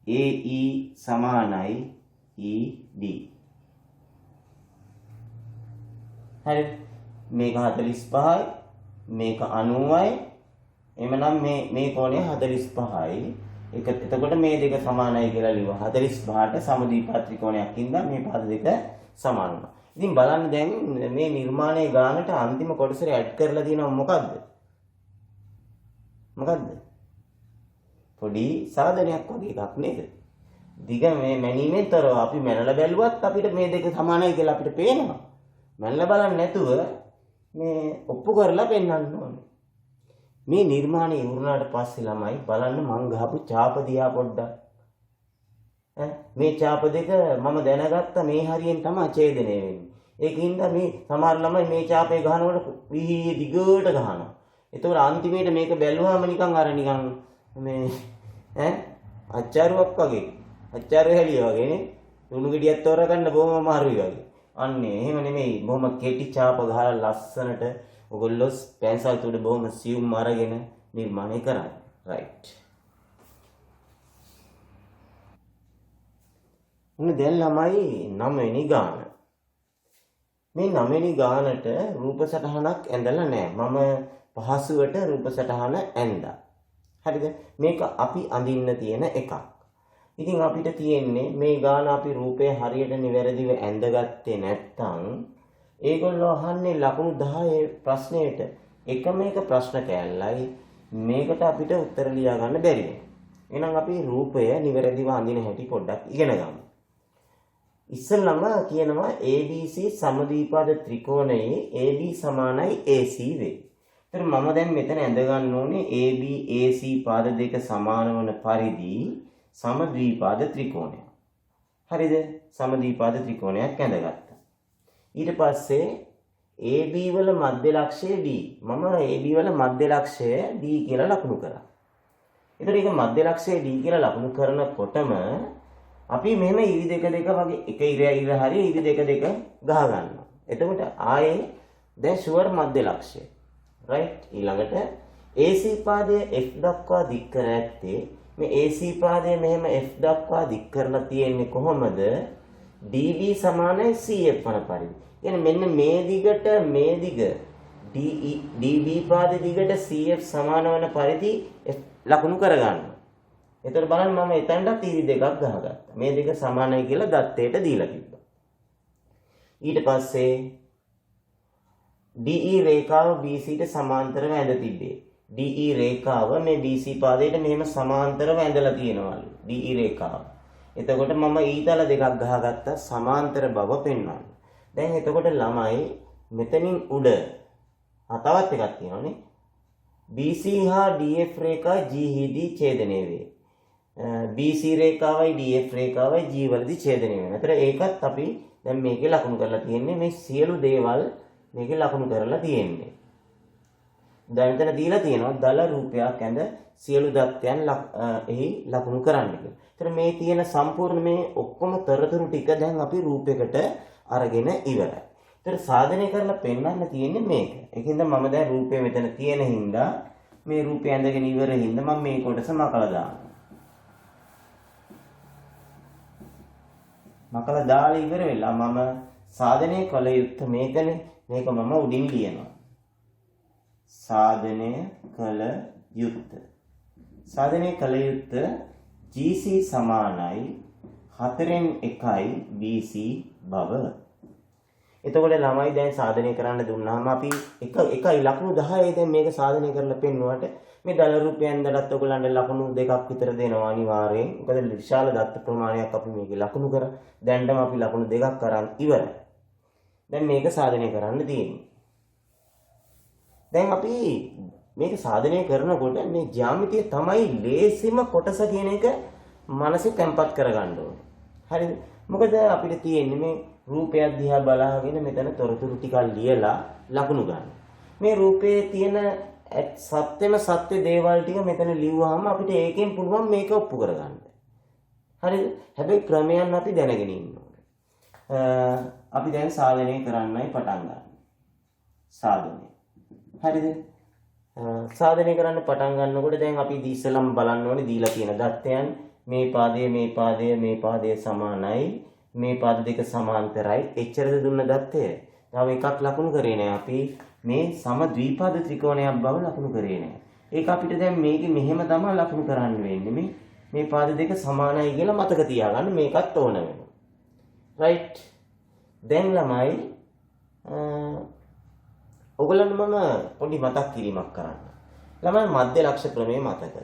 AE සමානයි ED. හරි. මේක 45යි මේක 90යි එමනම් මේ කෝණය 45යි එතකොට මේ දෙක සමානයි කියලා ලියුවා 45ට සමද්විපාද ත්‍රිකෝණයක් ඉඳන් මේ පාද දෙක සමාන වෙනවා. ඉතින් බලන්න දැන් මේ නිර්මාණයේ ගානට අන්තිම කොටසට ඇඩ් කරලා තියෙනවා මොකද්ද? මොකද්ද? පොඩි සාධනයක් වගේ එකක් නේද? දිග මේ මැනීමෙන් තොරව අපි මැනලා බැලුවත් අපිට මේ දෙක සමානයි කියලා අපිට පේනවා. මැනලා බලන්න නැතුව මේ ඔප්පු කරලා පෙන්වන්න ඕනේ. මේ නිර්මාණය ඉවරනාට පස්සේ ළමයි බලන්න මං ගහපු ඡාප දිහා පොඩ්ඩක්. මේ ඡාප දෙක මම දැනගත්තා මේ හරියෙන් තමයි ඡේදනය වෙන්නේ. ඒකින්ද මේ සමහර ළමයි මේ ඡාපේ ගහනකොට විහි දිගට ගහනවා. ඒතකොට අන්තිමේට මේක බැලුවාම නිකන් අර නිකන් මේ අච්චාරුවක් වගේ. අච්චාරු හැලිය වගේ නේ. ලුණු ගෙඩියක් තෝරගන්න බොහොම අමාරුයි වගේ. අන්නේ එහෙම නෙමෙයි. බොහොම කෙටි ඡාප ගහලා ලස්සනට ඔයගොල්ලෝ පෙන්සල් තුඩ බොහොම සියුම් අරගෙන නිර්මාණය කරන්න. රයිට්. මොන දැන් ළමයි 9 වෙනි ගාන. මේ 9 වෙනි ගානට රූප සටහනක් ඇඳලා නැහැ. මම පහසුවට රූප සටහන ඇඳා. හරිද? මේක අපි අඳින්න තියෙන එකක්. ඉතින් අපිට තියෙන්නේ මේ ගාන අපි රූපය හරියට නිවැරදිව ඇඳගත්තේ නැත්නම් ඒගොල්ලෝ අහන්නේ ලකුණු 10 ප්‍රශ්නයට එකම එක ප්‍රශ්න කෑල්ලයි මේකට අපිට උත්තර ලියා ගන්න බැරි වෙනවා. එහෙනම් අපි රූපය නිවැරදිව අඳින හැටි පොඩ්ඩක් ඉගෙන ගමු. ඉස්සෙල්ලාම කියනවා ABC සමද්විපාද ත්‍රිකෝණයේ AB සමානයි AC වේ. ඒතර මම දැන් මෙතන ඇඳ ගන්න ඕනේ AB AC පාද දෙක සමාන වන පරිදි සමද්විපාද ත්‍රිකෝණය. හරිද? සමද්විපාද ත්‍රිකෝණයක් ඇඳගත්තා. ඊට පස්සේ AB වල මධ්‍ය ලක්ෂය D. මම AB වල මධ්‍ය ලක්ෂය D කියලා ලකුණු කරා. ඒතර ඒක මධ්‍ය ලක්ෂය D කියලා ලකුණු කරනකොටම අපි මෙහෙම ඉරි දෙක වගේ එක ඉර හරිය ඉරි දෙක ගහ ගන්නවා. එතකොට ආයේ දැන් ෂුවර් මධ්‍ය ලක්ෂය. රයිට්. ඊළඟට AC පාදය F දක්වා දික් කර ඇත්තේ මේ AC පාදය මෙහෙම F දක්වා දික් කරලා තියෙන්නේ කොහොමද? DB සමානයි CF වන පරිදි. කියන්නේ මෙන්න මේ දිගට මේ දිග DB පාදයේ දිගට CF සමාන වන පරිදි ලකුණු කරගන්නවා. එතකොට බලන්න මම එතනට ඉරි දෙකක් ගහගත්තා. මේ දෙක සමානයි කියලා දත්තයට දීලා තිබ්බා. ඊට පස්සේ DE රේඛාව BC ට සමාන්තරව ඇඳ තිබ්බේ. DE රේඛාව මේ BC පාදයට මෙහෙම සමාන්තරව ඇඳලා තියෙනවලු. DE රේඛාව. එතකොට මම ඊතල දෙකක් ගහගත්තා සමාන්තර බව පෙන්වන්න. දැන් එතකොට ළමයි මෙතනින් උඩ තවත් එකක් තියෙනවානේ. BC හා DF රේඛා G හිදී ඡේදනය වේ. BC රේඛාවයි DF රේඛාවයි G වලදී ඡේදනය වෙනවා. ඒතර ඒකත් අපි දැන් මේකේ ලකුණු කරලා තියෙන්නේ. මේ සියලු දේවල් මේකේ ලකුණු කරලා තියෙන්නේ. දැන් මෙතන දීලා තියෙනවා දල රූපයක් ඇඳ සියලු දත්තයන් එහි ලකුණු කරන්න කියලා. ඒතර මේ තියෙන සම්පූර්ණ මේ ඔක්කොම තොරතුරු ටික දැන් අපි රූපයකට අරගෙන ඉවරයි. ඒතර සාධනය කරලා පෙන්වන්න තියෙන්නේ මේක. ඒකින්ද මම දැන් රූපය මෙතන තියෙන හින්දා මේ රූපය ඇඳගෙන ඉවර හින්දා මම මේ කොටස මකලා දානවා. මකලා දාලා ඉවර වෙලා මම සාධනය කළ යුත්තේ මේකනේ. මේක මම උඩින් ලියනවා. සාධනය කළ යුත්තේ. සාධනය කළ යුත්තේ GC සමානයි 4න් 1යි BC බව. එතකොට ළමයි දැන් සාධනය කරන්න දුන්නාම අපි එකයි ලකුණු 10යි දැන් මේක සාධනය කරලා පෙන්නුවාට මේ දල රූපයෙන් දඩත් ඔයගලන්ට ලකුණු දෙකක් විතර දෙනවා අනිවාර්යෙන්. මොකද විශාල දත්ත ප්‍රමාණයක් අපි මේකේ ලකුණු කරා. දැන්ටම අපි ලකුණු දෙකක් අරන් ඉවරයි. දැන් මේක සාධනය කරන්න තියෙන්නේ. දැන් අපි මේක සාධනය කරනකොට මේ ජ්‍යාමිතිය තමයි ලේසිම කොටස කියන එක මනසේ තැම්පත් කරගන්න ඕනේ. හරිද? මොකද අපිට තියෙන්නේ මේ රූපය දිහා බලාගෙන මෙතන තොරතුරු ටිකක් ලියලා ලකුණු ගන්න. මේ රූපයේ තියෙන සත්‍යම සත්‍ය දේවල් ටික මෙතන ලිව්වහම අපිට ඒකෙන් පුළුවන් මේක ඔප්පු කරගන්න. හරිද? හැබැයි ක්‍රමයන් අපි දැනගෙන ඉන්න ඕනේ. අපි දැන් සාධනය කරන්නයි පටන් ගන්න. සාධනය. හරිද? සාධනය කරන්න පටන් ගන්නකොට දැන් අපි ඉස්සෙල්ලාම බලන්න ඕනේ දීලා තියෙන දත්තයන් මේ පාදය සමානයි මේ පාද දෙක සමාන්තරයි එච්චරද දුන්න දත්තය. තව එකක් ලකුණු කරේ නෑ. අපි මේ සම ද්විපද ත්‍රිකෝණයක් බව ලකුණු කරේ නෑ. ඒක අපිට දැන් මේකේ මෙහෙම තමයි ලකුණු කරන්න වෙන්නේ. මේ පාද දෙක සමානයි කියලා මතක තියාගන්න මේකත් ඕන වෙනවා. right. දැන් ළමයි ඔයගොල්ලන්ට මම පොඩි මතක් කිරීමක් කරන්න. ළමයි මධ්‍ය ලක්ෂ ප්‍රමේය මතකද?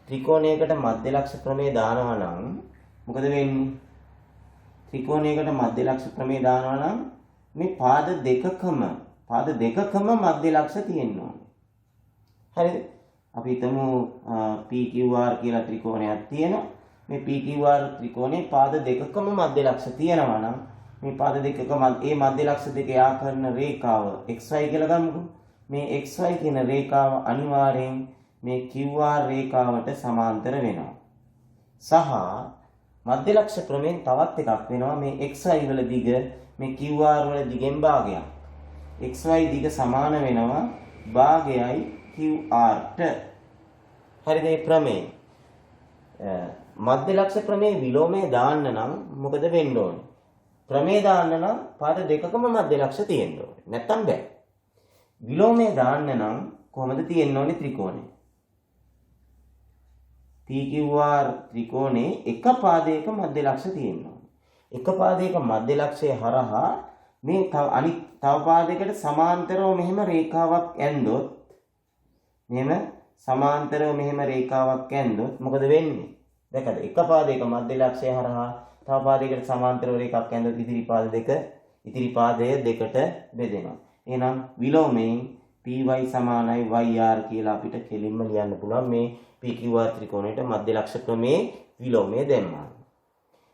ත්‍රිකෝණයකට මධ්‍ය ලක්ෂ ප්‍රමේය දානවා නම් මොකද වෙන්නේ? ත්‍රිකෝණයකට මධ්‍ය ලක්ෂ ප්‍රමේය දානවා නම් මේ පාද දෙකකම මධ්‍ය ලක්ෂ තියෙන්න ඕනේ. හරිද? අපි හිතමු PQR කියලා ත්‍රිකෝණයක් තියෙනවා. මේ PQR ත්‍රිකෝණේ පාද දෙකකම මධ්‍ය ලක්ෂ තියෙනවා නම් මේ පාද දෙකක මේ මධ්‍ය ලක්ෂ දෙක යා කරන රේඛාව XY කියලා ගමුකෝ. මේ XY කියන රේඛාව අනිවාර්යෙන් මේ QR රේඛාවට සමාන්තර වෙනවා. සහ මධ්‍ය ලක්ෂ ප්‍රමේයෙන් තවත් එකක් වෙනවා මේ XY වල දිග මේ QR වල දිගෙන් භාගයක්. XY දිග සමාන වෙනවා භාගයයි QR ට. හරිද? මේ ප්‍රමේය මධ්‍ය ලක්ෂ ප්‍රමේය විලෝමයේ දාන්න නම් මොකද වෙන්න ඕනේ? ප්‍රමේය දාන්න නම් පාද දෙකකම මධ්‍ය ලක්ෂ තියෙන්න ඕනේ. නැත්තම් බෑ. විලෝමයේ දාන්න නම් කොහොමද තියෙන්න ඕනේ ත්‍රිකෝණය? PQR ත්‍රිකෝණේ එක පාදයක මධ්‍ය ලක්ෂ තියෙන්න ඕනේ. එක පාදයක මධ්‍ය ලක්ෂය හරහා මේ අනිත් තව පාදයකට සමාන්තරව මෙහෙම රේඛාවක් ඇන්දොත් මෙහෙම රේඛාවක් ඇන්දොත් මොකද වෙන්නේ? දැකද? එක පාදයක මධ්‍ය ලක්ෂය හරහා තව පාදයකට සමාන්තරව රේඛාවක් ඇන්දොත් ඉදිරි පාදය දෙකට බෙදෙනවා. එහෙනම් විලෝමයෙන් PY සමානයි YR කියලා අපිට කෙලින්ම ලියන්න පුළුවන් මේ PQR ත්‍රිකෝණයට මධ්‍ය ලක්ෂ ක්‍රමයේ විලෝමය දැම්මා.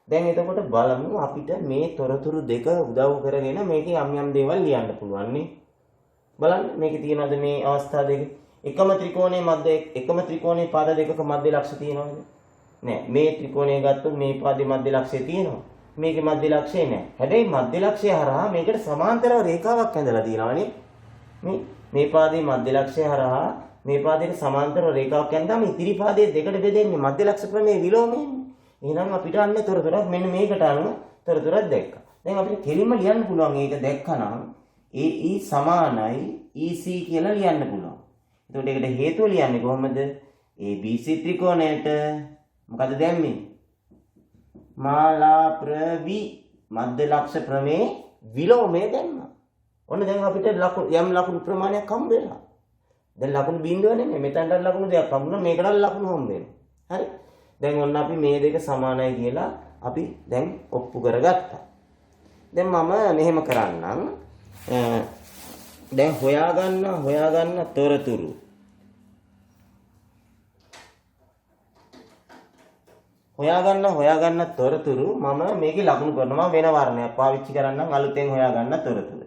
දැන් එතකොට බලමු අපිට මේ තොරතුරු දෙක උදව් කරගෙන මේකේ යම් දේවල් ලියන්න පුළුවන් නේ. බලන්න මේකේ තියෙනවද මේ අවස්ථා දෙක? එකම ත්‍රිකෝණයේ පාද දෙකක මධ්‍ය ලක්ෂ තියෙනවද? නෑ. මේ ත්‍රිකෝණය ගත්තොත් මේ පාදේ මධ්‍ය ලක්ෂය තියෙනවා. මේකේ මධ්‍ය ලක්ෂය නෑ. හැබැයි මධ්‍ය ලක්ෂය හරහා මේකට සමාන්තරව රේඛාවක් ඇඳලා තියෙනවානේ. මේ පාදේ මධ්‍ය ලක්ෂය හරහා මේ පාදයට සමාන්තරව රේඛාවක් ඇඳාම ඉතිරි පාදයේ දෙකට බෙදෙන්නේ මධ්‍ය ලක්ෂ ප්‍රමේය විලෝමයෙන්. එහෙනම් අපිට අන්න තොරතුරක් මෙන්න මේකට අනුව තොරතුරක් දැක්කා. දැන් අපිට කෙලින්ම ලියන්න පුළුවන් ඒක දැක්කනම් AE සමානයි EC කියලා ලියන්න පුළුවන්. එතකොට ඒකට හේතුව ලියන්නේ කොහොමද? ABC ත්‍රිකෝණයට මොකද දැම්මේ? මාලා ප්‍රවි මධ්‍ය ලක්ෂ ප්‍රමේය විලෝමය දැම්මා. ඔන්න දැන් අපිට ලකුණු ප්‍රමාණයක් හම්බ වෙනවා. දැන් ලකුණු බිඳුව නෙමෙයි මෙතනට ලකුණු දෙකක් හම්බුණා මේකට ලකුණු හම්බ වෙනවා. හරි. දැන් ඔන්න අපි මේ දෙක සමානයි කියලා අපි දැන් ඔප්පු කරගත්තා. දැන් මම මෙහෙම කරන්නම්. දැන් හොයාගන්න තොරතුරු. හොයාගන්න තොරතුරු මම මේකේ ලකුණු කරනවා වෙන වර්ණයක් පාවිච්චි කරන්නම් අලුතෙන් හොයාගන්න තොරතුරු.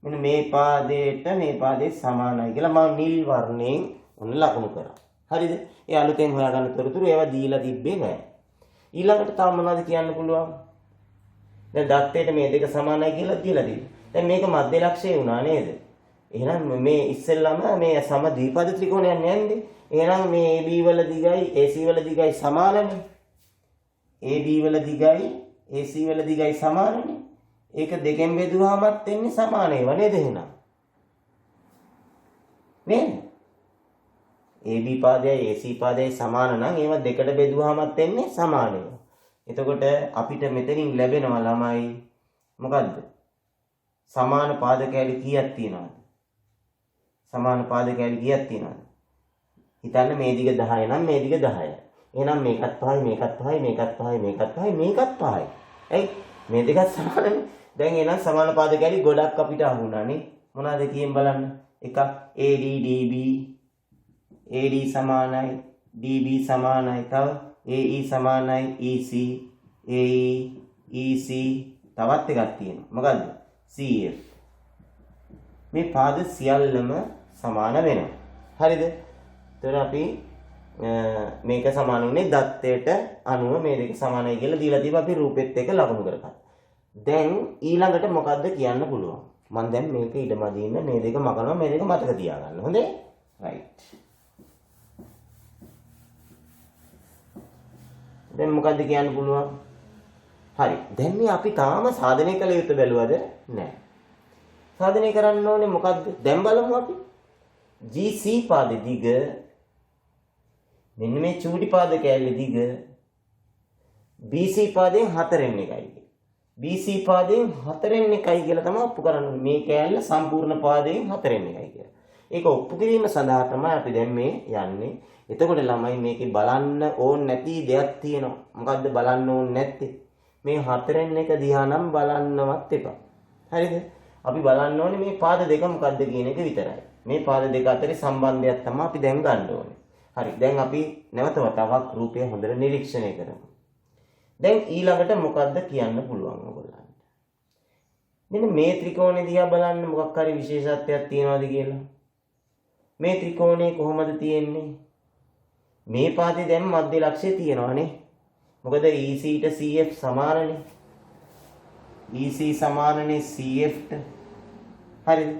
මෙන්න මේ පාදේ සමානයි කියලා මම නිල් වර්ණයෙන් ඔන්න ලකුණු කරා. හරිද? ඒ අලුතෙන් හොයාගන්න තොරතුරු ඒවා දීලා තිබ්බේ නෑ. ඊළඟට තව මොනවද කියන්න පුළුවන්? දැන් දත්තේට මේ දෙක සමානයි කියලා දීලා තිබ්බා. දැන් මේක මධ්‍ය ලක්ෂය වුණා නේද? එහෙනම් මේ ඉස්සෙල්ලාම මේ සම ද්විපද ත්‍රිකෝණයක් නෑනේ. එහෙනම් මේ AB වල දිගයි AC වල දිගයි සමානනේ. AB වල දිගයි AC වල දිගයි සමානනේ. ඒක දෙකෙන් බෙදුවාමත් එන්නේ සමාන ඒවා නේද එහෙනම්? නේද? AB පාදයයි AC පාදයයි සමාන නම් ඒවා දෙකට බෙදුවාමත් එන්නේ සමාන ඒවා. එතකොට අපිට මෙතනින් ලැබෙනවා ළමයි මොකද්ද? සමාන පාද කැලි කීයක් තියෙනවද? හිතන්න මේ දිග 10 නම් මේ දිග 10යි. එහෙනම් මේකත් 5යි මේකත් 5යි මේකත් 5යි මේකත් 5යි මේකත් 5යි. ඇයි? මේ දෙකත් සමානනේ. දැන් එහෙනම් සමාන පාද කැලි ගොඩක් අපිට අහුණානේ. මොනවාද කියන්න බලන්න. එකක් AD සමානයි DB සමානයි තව AE සමානයි EC EC තවත් එකක් තියෙනවා. මොකද්ද? CF. මේ පාද සියල්ලම සමාන වෙනවා. හරිද? එතකොට අපි මේක සමාන වුණේ දත්තයට අනුව මේ දෙක සමානයි කියලා දීලා තිබ්බ අපි රූපෙත් එක්ක ලකුණු කරගත්තා. දැන් ඊළඟට මොකද්ද කියන්න පුළුවන්? මම දැන් මේක ඊටමදී ඉන්න මේ දෙක මකනවා මේ දෙක මතක තියාගන්න. හොඳේ? රයිට්. දැන් මොකද්ද කියන්න පුළුවන්? හරි. දැන් මේ අපි තාම සාධනය කළ යුතු බැලුවද? නැහැ. සාධනය කරන්න ඕනේ මොකද්ද? දැන් බලමු අපි. GC පාදේ දිග මෙන්න මේ චූටි පාද කෑල්ලේ දිග BC පාදයෙන් 4න් එකයි. BC පාදයෙන් 4න් එකයි කියලා තමයි ඔප්පු කරන්නේ. මේ කෑල්ල සම්පූර්ණ පාදයෙන් 4න් එකයි කියලා. ඒක ඔප්පු කිරීම සඳහා තමයි අපි දැන් මේ යන්නේ. එතකොට ළමයි මේකේ බලන්න ඕන නැති දෙයක් තියෙනවා. මොකද්ද බලන්න ඕන නැත්තේ? මේ 4න් එක දිහා නම් බලන්නවත් එපා. හරිද? අපි බලන්න ඕනේ මේ පාද දෙක මොකද්ද කියන එක විතරයි. මේ පාද දෙක අතරේ සම්බන්ධයක් තමයි අපි දැන් ගන්න ඕනේ. හරි. දැන් අපි නැවත වතාවක් රූපය හොඳට නිරීක්ෂණය කරමු. දැන් ඊළඟට මොකද්ද කියන්න පුළුවන් ඔයගොල්ලන්ට? මෙන්න මේ ත්‍රිකෝණය දිහා බලන්න මොකක් හරි විශේෂත්වයක් තියනවාද කියලා. මේ ත්‍රිකෝණය කොහොමද තියෙන්නේ? මේ පාදේ දැන් මධ්‍ය ලක්ෂය තියෙනවානේ. මොකද EC ට CF සමානනේ. EC සමානනේ CF ට. හරිද?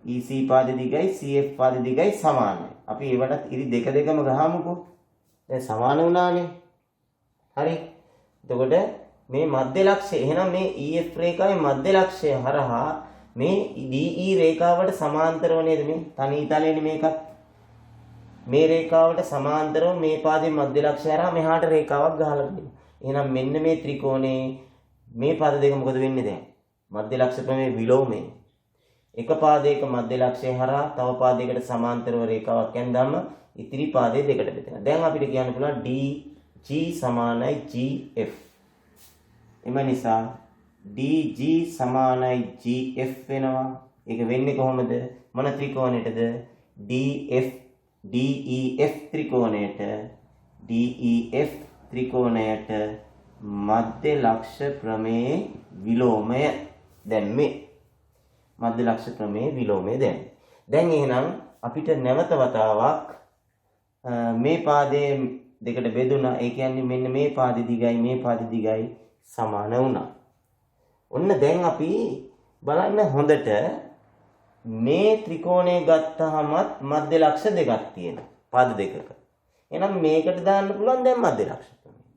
EC පාද දිගයි CF පාද දිගයි සමානයි. අපි ඒවට ඉරි දෙක දෙකම ගහමුකෝ. දැන් සමාන වුණානේ. හරි. එතකොට මේ මධ්‍ය ලක්ෂය එහෙනම් මේ EF රේඛාවේ මධ්‍ය ලක්ෂය හරහා මේ DE රේඛාවට සමාන්තරව නේද මේ තනි තලෙන්නේ මේකත්. මේ රේඛාවට සමාන්තරව මේ පාදයේ මධ්‍ය ලක්ෂය හරහා මෙහාට රේඛාවක් ගහලා තියෙනවා. එහෙනම් මෙන්න මේ ත්‍රිකෝණේ මේ පාද දෙක මොකද වෙන්නේ දැන්? මධ්‍ය ලක්ෂ ප්‍රමේය විලෝමය. එක පාදයක මධ්‍ය ලක්ෂය හරහා තව පාදයකට සමාන්තරව රේඛාවක් යනදම ඉතිරි පාදයේ දෙකට බෙදෙනවා. දැන් අපිට කියන්න පුළුවන් DG සමානයි GF. එම නිසා DG සමානයි GF වෙනවා. ඒක වෙන්නේ කොහොමද? මොන ත්‍රිකෝණයටද? DEF ත්‍රිකෝණයට මධ්‍ය ලක්ෂ ප්‍රමේය විලෝමය දැම්මේ. මධ්‍ය ලක්ෂ ප්‍රමේය විලෝමය දැන් එහෙනම් අපිට නැවත වතාවක් මේ පාදයේ දෙකට බෙදුණා. ඒ කියන්නේ මෙන්න මේ පාදෙ දිගයි මේ පාදෙ දිගයි සමාන වුණා. ඔන්න දැන් අපි බලන්න හොඳට මේ ත්‍රිකෝණය ගත්තහමත් මධ්‍ය ලක්ෂ දෙකක් තියෙනවා. පාද දෙකක. එහෙනම් මේකට දාන්න පුළුවන් දැන් මධ්‍ය ලක්ෂ ප්‍රමේය.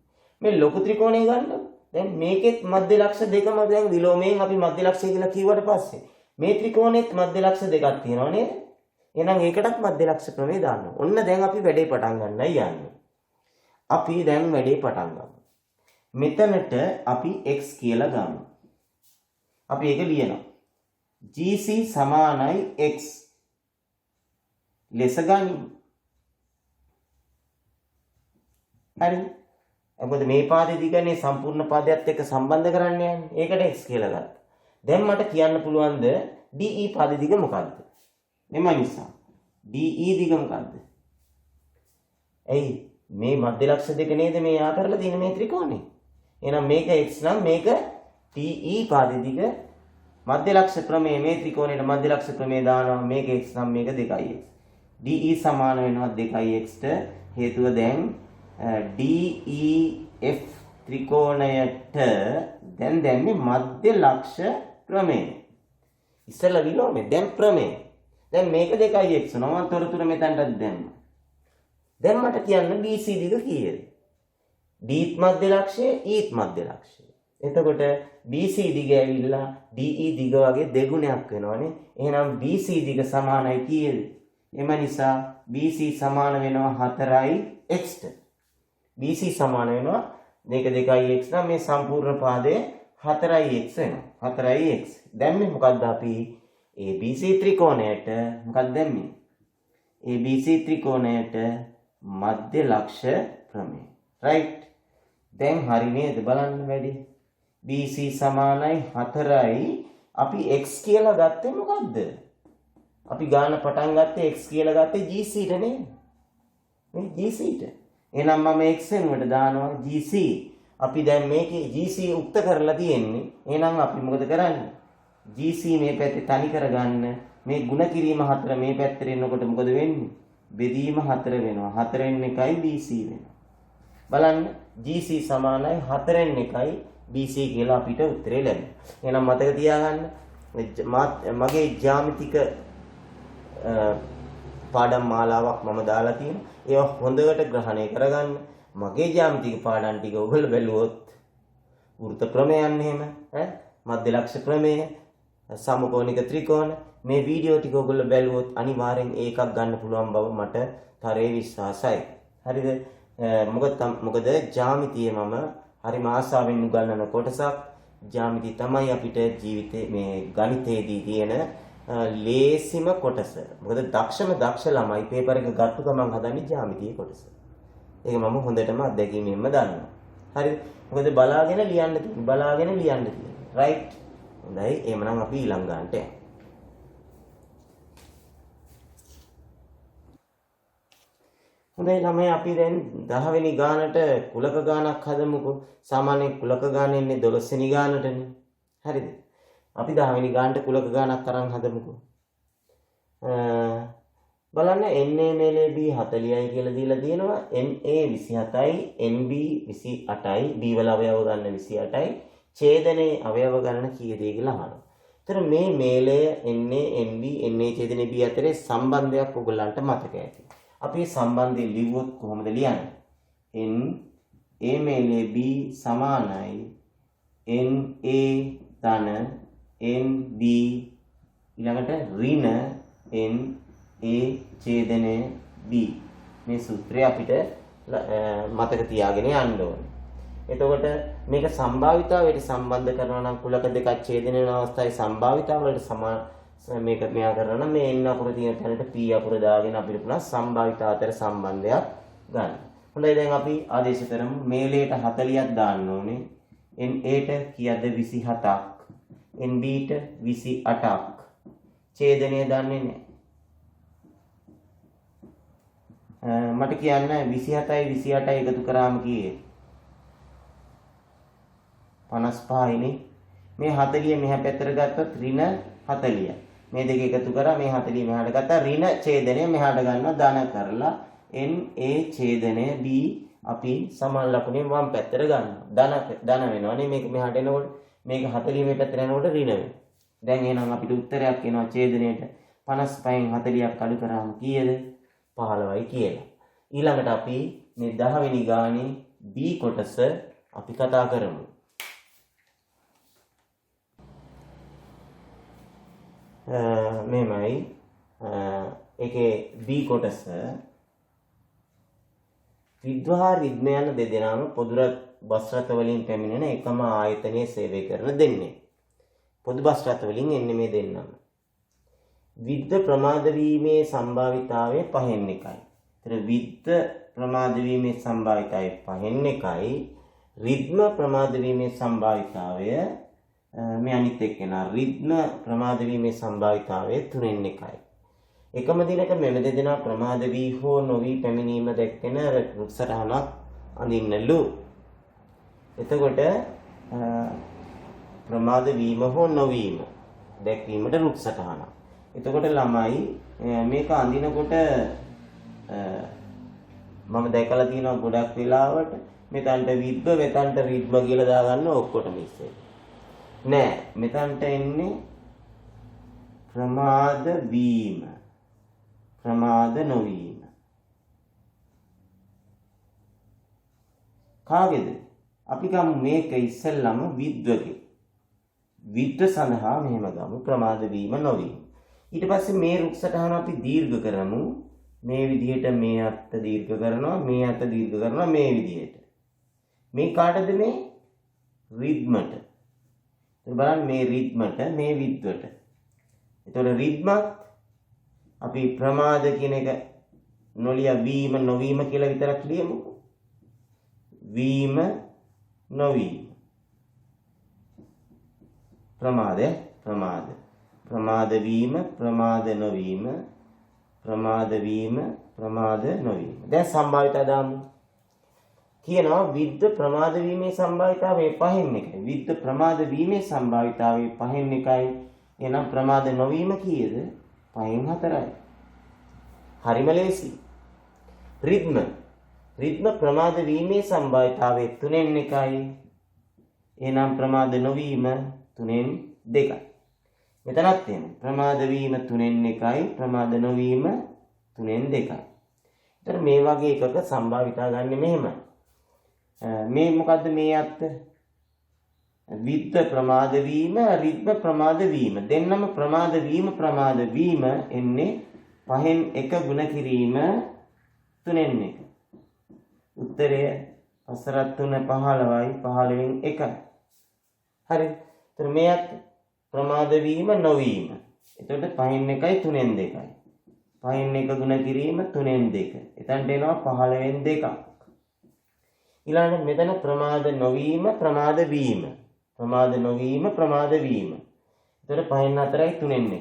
මේ ලොකු ත්‍රිකෝණය ගන්න. දැන් මේකෙත් මධ්‍ය ලක්ෂ දෙකම දැන් විලෝමයෙන් අපි මධ්‍ය ලක්ෂය කියලා කිව්වට පස්සේ මේ ත්‍රිකෝණෙත් මධ්‍ය ලක්ෂ දෙකක් තියෙනවා නේද? එහෙනම් ඒකටත් මධ්‍ය ලක්ෂ ප්‍රමේය දාන්න. ඔන්න දැන් අපි වැඩේ පටන් ගන්නයි යන්නේ. අපි දැන් වැඩේ පටන් ගමු. මෙතනට අපි x කියලා ගමු. අපි ඒක ලියනවා. GC සමානයි x ලෙස ගනිමු. හරි. මොකද මේ පාදේ දිගනේ සම්පූර්ණ පාදයට එක්ක සම්බන්ධ කරන්න යන්නේ. ඒකට x කියලා ගත්තා. දැන් මට කියන්න පුළුවන්ද DE පාදේ දිග මොකක්ද? මෙම නිසා DE දිග මොකක්ද? එයි මේ මධ්‍ය ලක්ෂ දෙක නේද මේ යා කරලා තියෙන මේ ත්‍රිකෝණේ. එහෙනම් මේක x නම් මේක TE පාදේ දිග මධ්‍ය ලක්ෂ ප්‍රමේය මේ ත්‍රිකෝණයට මධ්‍ය ලක්ෂ ප්‍රමේය දානවා. මේක x නම් මේක 2x. DE සමාන වෙනවා 2x ට. හේතුව දැන් DEF ත්‍රිකෝණයට දැන් දැන්නේ මධ්‍ය ලක්ෂ ප්‍රමේය. ඉස්සෙල්ලා විලෝමය දැන් ප්‍රමේය. දැන් මේක 2x වෙනවා. මම තොරතුර මෙතනට දැම්මා. දැන් මට කියන්න BC දිග කීයද? Dත් මධ්‍ය ලක්ෂය Eත් මධ්‍ය ලක්ෂය. එතකොට BC දිග ඇවිල්ලා DE දිග වගේ දෙගුණයක් වෙනවනේ. එහෙනම් BC දිග සමානයි කීයද? එම නිසා BC සමාන වෙනවා 4x ට. BC සමාන වෙනවා මේක 2x නම් මේ සම්පූර්ණ පාදය 4x වෙනවා. 4x. දැන් මේ මොකද්ද අපි ABC ත්‍රිකෝණයට මොකක්ද දැම්මේ? ABC ත්‍රිකෝණයට මධ්‍ය ලක්ෂ ප්‍රමේය. right. දැන් හරි නේද බලන්න වැඩි. BC සමානයි 4යි. අපි x කියලා ගත්තේ මොකද්ද? අපි ගාන පටන් ගත්තේ x කියලා ගත්තේ GC ට නේද? මේ GC ට. එහෙනම් මම x වෙනුවට දානවා GC. අපි දැන් මේකේ GC උක්ත කරලා තියෙන්නේ. එහෙනම් අපි මොකද කරන්නේ? GC මේ පැත්තේ තනි කරගන්න. මේ ಗುಣ කිරීම 4 මේ පැත්තට එනකොට මොකද වෙන්නේ? බෙදීම 4 වෙනවා. 4න් 1යි BC වෙනවා. බලන්න GC සමානයි 4න් 1යි BC කියලා අපිට උත්තරේ ලැබෙනවා. එහෙනම් මතක තියාගන්න මගේ ජ්‍යාමිතික පාඩම් මාලාවක් මම දාලා තියෙනවා. ඒවා හොඳට ග්‍රහණය කරගන්න. මගේ ජ්‍යාමිතික පාඩම් ටික ඔයගොල්ලෝ බැලුවොත් වෘත්ත ප්‍රමේයන් එහෙම මධ්‍ය ලක්ෂ ප්‍රමේය සමකෝණික ත්‍රිකෝණ මේ වීඩියෝ ටික ඔයගොල්ලෝ බැලුවොත් අනිවාර්යෙන් ඒකක් ගන්න පුළුවන් බව මට තරයේ විශ්වාසයි. හරිද? මොකද ජ්‍යාමිතිය මම හරිම ආසාවෙන් උගන්වන කොටසක්. ජ්‍යාමිතිය තමයි අපිට ජීවිතේ මේ ගණිතයේදී තියෙන ලේසිම කොටස. මොකද දක්ෂ ළමයි පේපර් එක ගත්ත ගමන් හදන්නේ ජ්‍යාමිතිය කොටස. ඒක මම හොඳටම අත්දැකීමෙන්ම දන්නවා. හරිද? මොකද බලාගෙන ලියන්න තියෙන්නේ. රයිට්? හොඳයි. එහෙනම් අපි ඊළඟ ගන්නට යමු. හොඳයි ළමයි අපි දැන් 10 වෙනි ගානට කුලක ගානක් හදමුකෝ. සාමාන්‍ය කුලක ගාන එන්නේ 12 වෙනි ගානටනේ. හරිද? අපි 10 වෙනි ගානට කුලක ගානක් අරන් හදමුකෝ. බලන්න NA මේලේ B 40යි කියලා දීලා තියෙනවා. NA 27යි, NB 28යි, B වල අවයව ගන්න 28යි. ඡේදනයේ අවයව ගන්න කීයද කියලා අහනවා. ඒතර මේ මේලය NA, NB, NA ඡේදනයේ B අතරේ සම්බන්ධයක් ඔයගොල්ලන්ට මතක ඇති. අපි සම්බන්ධය ලිව්වොත් කොහොමද ලියන්නේ? NA මේලේ B සමානයි NA ධන NB ඊළඟට ඍණ NA ඡේදනය B. මේ සූත්‍රය අපිට මතක තියාගෙන යන්න ඕනේ. එතකොට මේක සම්භාවිතාවයට සම්බන්ධ කරනවා නම් කුලක දෙකක් ඡේදනය වෙන අවස්ථාවේ සම්භාවිතාවලට මේක මෙයා කරනවා නම් මේ n අකුර තියෙන තැනට p අකුර දාගෙන අපිට පුළුවන් සම්භාවිතාව අතර සම්බන්ධයක් ගන්න. හොඳයි දැන් අපි ආදේශ කරමු මේලයට 40ක් දාන්න ඕනේ. NA ට කීයද 27ක්. NB ට 28ක්. ඡේදනය දන්නේ නැහැ. මට කියන්න 27යි 28යි එකතු කරාම කීයද? 55යිනේ. මේ 40 මෙහා පැත්තට ගත්තොත් ඍණ 40. මේ දෙක එකතු කරා මේ 40 මෙහාට ගත්තා ඍණ ඡේදනය මෙහාට ගන්නවා ධන කරලා NA ඡේදනය B අපි සමාන ලකුණෙන් වම් පැත්තට ගන්නවා. ධන වෙනවනේ මේක මෙහාට එනකොට මේක 40 මේ පැත්තට යනකොට ඍණ වෙනවා. දැන් එහෙනම් අපිට උත්තරයක් එනවා ඡේදනයේට 55න් 40ක් අඩු කරාම කීයද? 15යි කියලා. ඊළඟට අපි මේ 10 වෙනි ගානේ B කොටස අපි කතා කරමු. මෙමයි ඒකේ B කොටස විද්වාර රිද්ම යන දෙදෙනාම පොදු බස් රථ වලින් පැමිණෙන එකම ආයතනයේ සේවය කරන දෙන්නේ. පොදු බස් රථ වලින් එන්නේ මේ දෙන්නම. විද්ද ප්‍රමාද වීමේ සම්භාවිතාවය 5න් එකයි. ඒතර විද්ද ප්‍රමාද වීමේ සම්භාවිතාවය 5න් එකයි. රිද්ම ප්‍රමාද වීමේ සම්භාවිතාවය මේ අනිත් එක්කෙනා රිද්ම ප්‍රමාද වීමේ සම්භාවිතාවය 3න් එකයි. එකම දිනක මෙම දෙදෙනා ප්‍රමාද වී හෝ නොවි පැමිණීම දැක්වෙන රුක්සටහනක් අඳින්නලු. එතකොට ප්‍රමාද වීම හෝ නොවීම දැක්වීමට රුක්සටහනක්. එතකොට ළමයි මේක අඳිනකොට මම දැකලා තියෙනවා ගොඩක් වෙලාවට මෙතනට විද්ද මෙතනට රිද්ම කියලා දාගන්න ඔක්කොටම ඉස්සෙල්. නෑ මෙතනට එන්නේ ප්‍රමාද වීම ප්‍රමාද නොවීම. කාගේද? අපි ගමු මේක ඉස්සෙල්ලම විද්වගේ. විද්ව සඳහා මෙහෙම ගමු ප්‍රමාද වීම නොවීම. ඊට පස්සේ මේ රුක්සටහන අපි දීර්ඝ කරමු. මේ විදිහට මේ අත දීර්ඝ කරනවා මේ අත දීර්ඝ කරනවා මේ විදිහට. මේ කාටද මේ රිද්මට. බලන්න මේ රිද්මට මේ විද්වට. එතකොට රිද්මත් අපි ප්‍රමාද කියන එක නොලිය වීම නොවීම කියලා විතරක් ලියමුකෝ. වීම නොවීම. ප්‍රමාද වීම ප්‍රමාද නොවීම ප්‍රමාද වීම ප්‍රමාද නොවීම. දැන් සම්භාවිතා දාමු. කියනවා විද්ද ප්‍රමාද වීමේ සම්භාවිතාවය 5න් එකයි. විද්ද ප්‍රමාද වීමේ සම්භාවිතාවය 5න් එකයි. එහෙනම් ප්‍රමාද නොවීම කීයද? 5න් 4යි. හරිම ලේසි. රිද්ම ප්‍රමාද වීමේ සම්භාවිතාවය 3න් එකයි. එහෙනම් ප්‍රමාද නොවීම 3න් 2යි. මෙතනත් එහෙම. ප්‍රමාද වීම 3න් එකයි ප්‍රමාද නොවීම 3න් 2යි. ඒතර මේ වගේ එකක සම්භාවිතා ගන්න මෙහෙමයි. මේ මොකද්ද මේ අත්ත? විද්ද ප්‍රමාද වීම, රිද්ම ප්‍රමාද වීම. දෙන්නම ප්‍රමාද වීම එන්නේ පහෙන් එක ගුණ කිරීම තුනෙන් එක. උත්තරය පසරත් 3 15යි 15න් 1යි. හරි. එතන මේත් ප්‍රමාද වීම නොවීම. එතකොට පහෙන් 1යි 3න් 2යි. පහෙන් එක ගුණ කිරීම 3න් 2. එතනට එනවා 15න් 2ක්. ඊළඟට මෙතන ප්‍රමාද නොවීම ප්‍රමාද වීම. ප්‍රමාද නොවීම ප්‍රමාද වීම. එතකොට පහෙන් 4යි 3න් 1යි.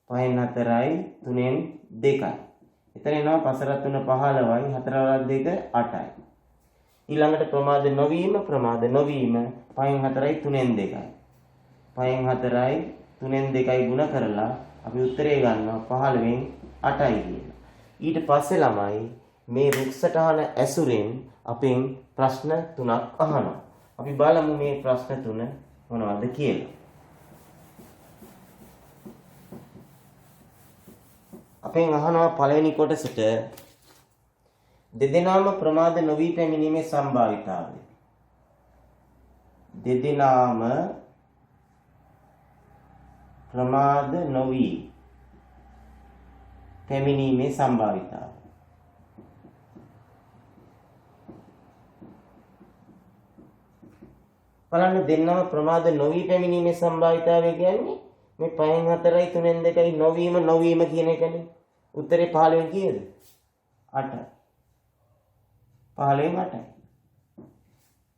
පහෙන් 4යි 3න් 2යි. එතන එනවා පසරත් 3 15යි 4 2 8යි. ඊළඟට ප්‍රමාද නොවීම පහෙන් 4යි 3න් 2යි. පහෙන් 4යි 3න් 2යි ගුණ කරලා අපි උත්තරේ ගන්නවා 15න් 8යි කියලා. ඊට පස්සේ ළමයි මේ රුක්සටහන ඇසුරෙන් අපෙන් ප්‍රශ්න 3ක් අහනවා. අපි බලමු මේ ප්‍රශ්න 3 මොනවද කියලා. අපෙන් අහනවා පළවෙනි කොටසට දෙදෙනාම ප්‍රමාද නොවි පැමිණීමේ සම්භාවිතාවය. දෙදෙනාම ප්‍රමාද නොවි පැමිණීමේ සම්භාවිතාවය. බලන්න දෙන්නම ප්‍රමාද නොවි පැමිණීමේ සම්භාවිතාවය කියන්නේ මේ 5න් 4යි 3න් 2යි නොවීම කියන එකනේ. උත්තරේ 15න් කීයද? 8යි. 15න් 8යි.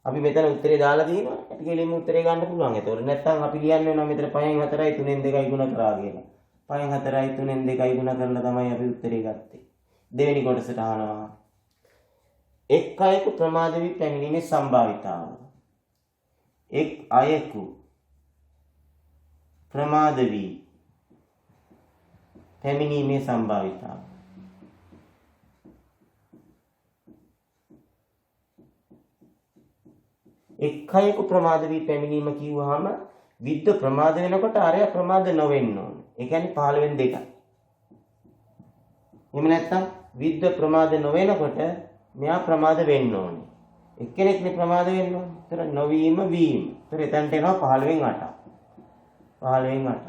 අපි මෙතන උත්තරේ දාලා තියෙනවා. අපි කෙලින්ම උත්තරේ ගන්න පුළුවන්. ඒතකොට නැත්නම් අපි ලියන්න වෙනවා මෙතන 5න් 4යි 3න් 2යි ගුණ කරා කියලා. 5න් 4යි 3න් 2යි ගුණ කරලා තමයි අපි උත්තරේ ගත්තේ. දෙවෙනි කොටසට අහනවා. එක් අයෙකු ප්‍රමාද වී පැමිණීමේ සම්භාවිතාව. එක් අයෙකු ප්‍රමාද වී පැමිණීමේ සම්භාවිතාව. එක් අයෙකු ප්‍රමාද වී පැමිණීම කිව්වහම විද්ද ප්‍රමාද වෙනකොට අරයා ප්‍රමාද නොවෙන්න ඕනේ. ඒ කියන්නේ 15න් 2යි. එහෙම නැත්නම් විද්ද ප්‍රමාද නොවෙනකොට මෙයා ප්‍රමාද වෙන්න ඕනේ. එක්කෙනෙක්නේ ප්‍රමාද වෙන්න ඕනේ. ඒතර නොවීම වීම. ඒතර එතනට එනවා 15න් 8ක්. 15න් 8ක්.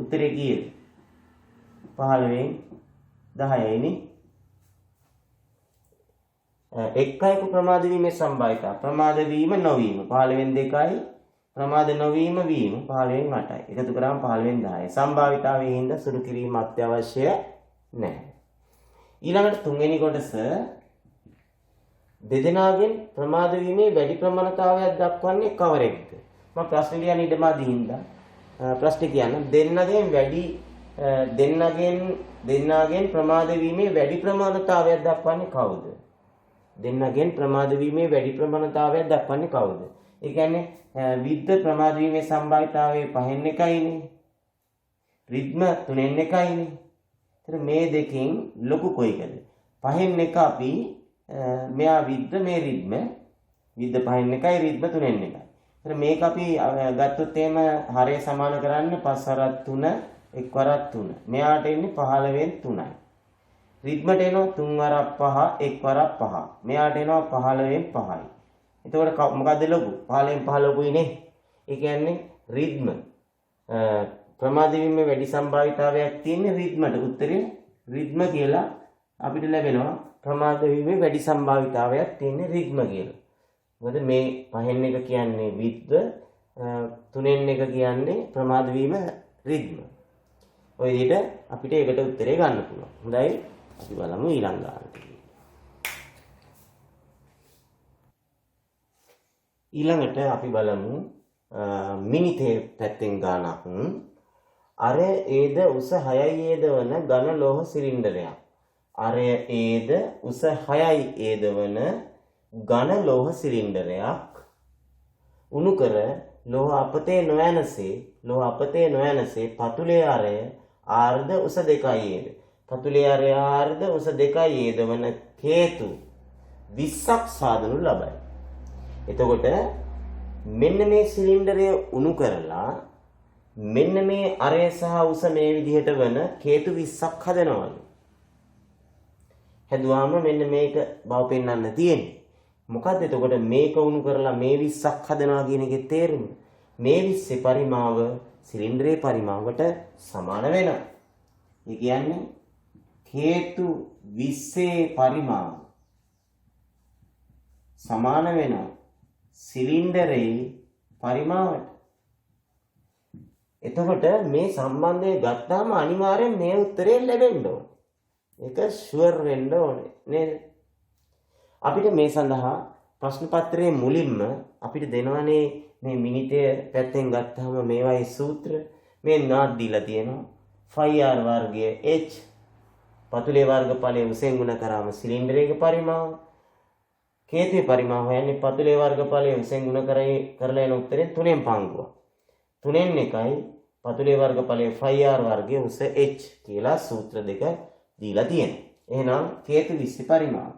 උත්තරේ කීයද? 15න් 10යි නේ. එක් අයෙකු ප්‍රමාද වීමේ සම්භාවිතාව. ප්‍රමාද වීම නොවීම 15න් 2යි. ප්‍රමාද නොවීම වීම 15න් 8යි. එකතු කරාම 15න් 10යි. සම්භාවිතාවයේ හින්දා සුළු කිරීම අත්‍යවශ්‍ය නැහැ. ඊළඟට තුන්වෙනි කොටස දෙදෙනාගෙන් ප්‍රමාද වීමේ වැඩි ප්‍රමාණතාවයක් දක්වන්නේ කවරෙක්ද? මම ප්‍රශ්න ලියන්න ඉඩම අදින්දා ප්‍රශ්න කියන්න දෙන්නගෙන් ප්‍රමාද වීමේ වැඩි ප්‍රමාණතාවයක් දක්වන්නේ කවුද? දෙන්නගෙන් ප්‍රමාද වීමේ වැඩි ප්‍රමාණතාවයක් දක්වන්නේ කවුද? ඒ කියන්නේ විද්ද ප්‍රමාද වීමේ සම්භාවිතාවය 5න් 1යිනේ. රිද්ම 3න් 1යිනේ. ඒතර මේ දෙකෙන් ලොකු කොයිකද? 5න් 1 අපි මෙයා විද්ද මේ රිද්ම. විද්ද 5න් 1යි රිද්ම 3න් 1යි. ඒතර මේක අපි ගත්තොත් එහෙම හරය සමාන කරන්න 5 වරක් 3 1 වරක් 3. මෙයාට එන්නේ 15න් 3යි. රිද්මට එනවා 3 වරක් 5 1 වරක් 5. මෙයාට එනවා 15න් 5යි. එතකොට මොකද්ද ලොකු? 15න් 5 ලොකුයි නේ. ඒ කියන්නේ රිද්ම ප්‍රමාද වීමේ වැඩි සම්භාවිතාවයක් තියෙන රිද්මට. උත්තරේ රිද්ම කියලා අපිට ලැබෙනවා. ප්‍රමාද වීමේ වැඩි සම්භාවිතාවයක් තියෙන රිද්ම කියලා. මොකද මේ 5න් 1 කියන්නේ විද්ද 3න් 1 කියන්නේ ප්‍රමාද වීම රිද්ම. ඔය විදිහට අපිට ඒකට උත්තරේ ගන්න පුළුවන්. හොඳයි. අපි බලමු ඊළඟ ගානට. ඊළඟට අපි බලමු මිනිතේ පැත්තෙන් ගානක්. අර ඒද උස 6යි ඒද වන ඝන ලෝහ සිලින්ඩරයක්. අර ඒද උස 6යි ඒද වන ඝන ලෝහ සිලින්ඩරයක් උණු කර ලෝහ අපතේ නොයනසේ පතුලේ අරය ආර්ධ උස 2යි ඒද. පතුලේ අරය ආර්ධ උස 2යි ඒද වන හේතු 20ක් සාදනු ලබයි. එතකොට මෙන්න මේ සිලින්ඩරය උණු කරලා මෙන්න මේ අරය සහ උස මේ විදිහට වන හේතු 20ක් හදනවලු. හැදුවාම මෙන්න මේක බව පෙන්වන්න තියෙන්නේ. මොකද්ද එතකොට මේක උණු කරලා මේ 20ක් හදනවා කියන එකේ තේරුම? මේ 20 පරිමාව සිලින්ඩරයේ පරිමාවට සමාන වෙනවා. ඒ කියන්නේ හේතු 20 පරිමාව සමාන වෙනවා සිලින්ඩරයේ පරිමාවට. එතකොට මේ සම්බන්ධය ගත්තාම අනිවාර්යෙන් මේ උත්තරේ ලැබෙන්න ඕනේ. ඒක ෂුවර් වෙන්න ඕනේ නේද? අපිට මේ සඳහා ප්‍රශ්න පත්‍රයේ මුලින්ම අපිට දෙනවනේ මේ මිනිතය පැත්තෙන් ගත්තාම මේවායි සූත්‍ර මේ නාත් දීලා තියෙනවා. 5r වර්ගය h පතුලේ වර්ගඵලයේ උසෙන් ගුණ කරාම සිලින්ඩරයක පරිමාව. කේතුවේ පරිමාව හොයන්නේ පතුලේ වර්ගඵලයේ උසෙන් ගුණ කරලා එන උත්තරේ 3න් පංගුව. 3න් 1යි පතුලේ වර්ගඵලයේ 5r වර්ගය උස h කියලා සූත්‍ර දෙක දීලා තියෙනවා. එහෙනම් කේතු 20 පරිමාව.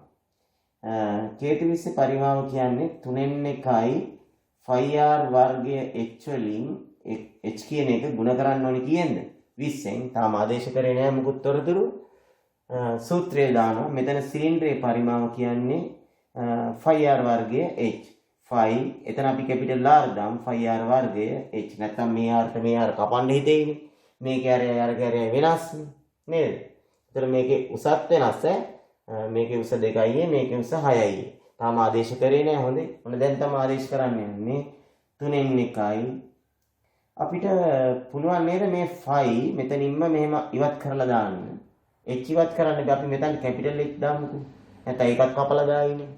කේතු 20 පරිමාව කියන්නේ 3න් 1යි 5r වර්ගය h වලින් h කියන එක ගුණ කරන්න ඕනේ කියන්න 20න්. තාම ආදේශ කරේ නෑ මුකුත් තොරතුරු. සූත්‍රය දානවා. මෙතන සිලින්ඩරයේ පරිමාව කියන්නේ 5r වර්ගය h. 5 එතන අපි කැපිටල් r දාමු 5r වර්ගය h. නැත්නම් මේ r මේ r කපන්න හිතෙන්නේ. මේකේ අර වෙනස් නේද? ඒතර මේකේ උසත් වෙනස් මේකේ උස 2යි මේකේ උස 6යි. තාම ආදේශ කරේ නෑ හොඳේ. ඔන්න දැන් තමයි ආදේශ කරන්න යන්නේ. 3න් 1යි අපිට පුළුවන් නේද මේ 5 මෙතනින්ම මෙහෙම ඉවත් කරලා දාන්න. h ඉවත් කරන්න අපි මෙතන කැපිටල් h දාමුකෝ. නැත්නම් ඒකත් කපලා දායිනේ.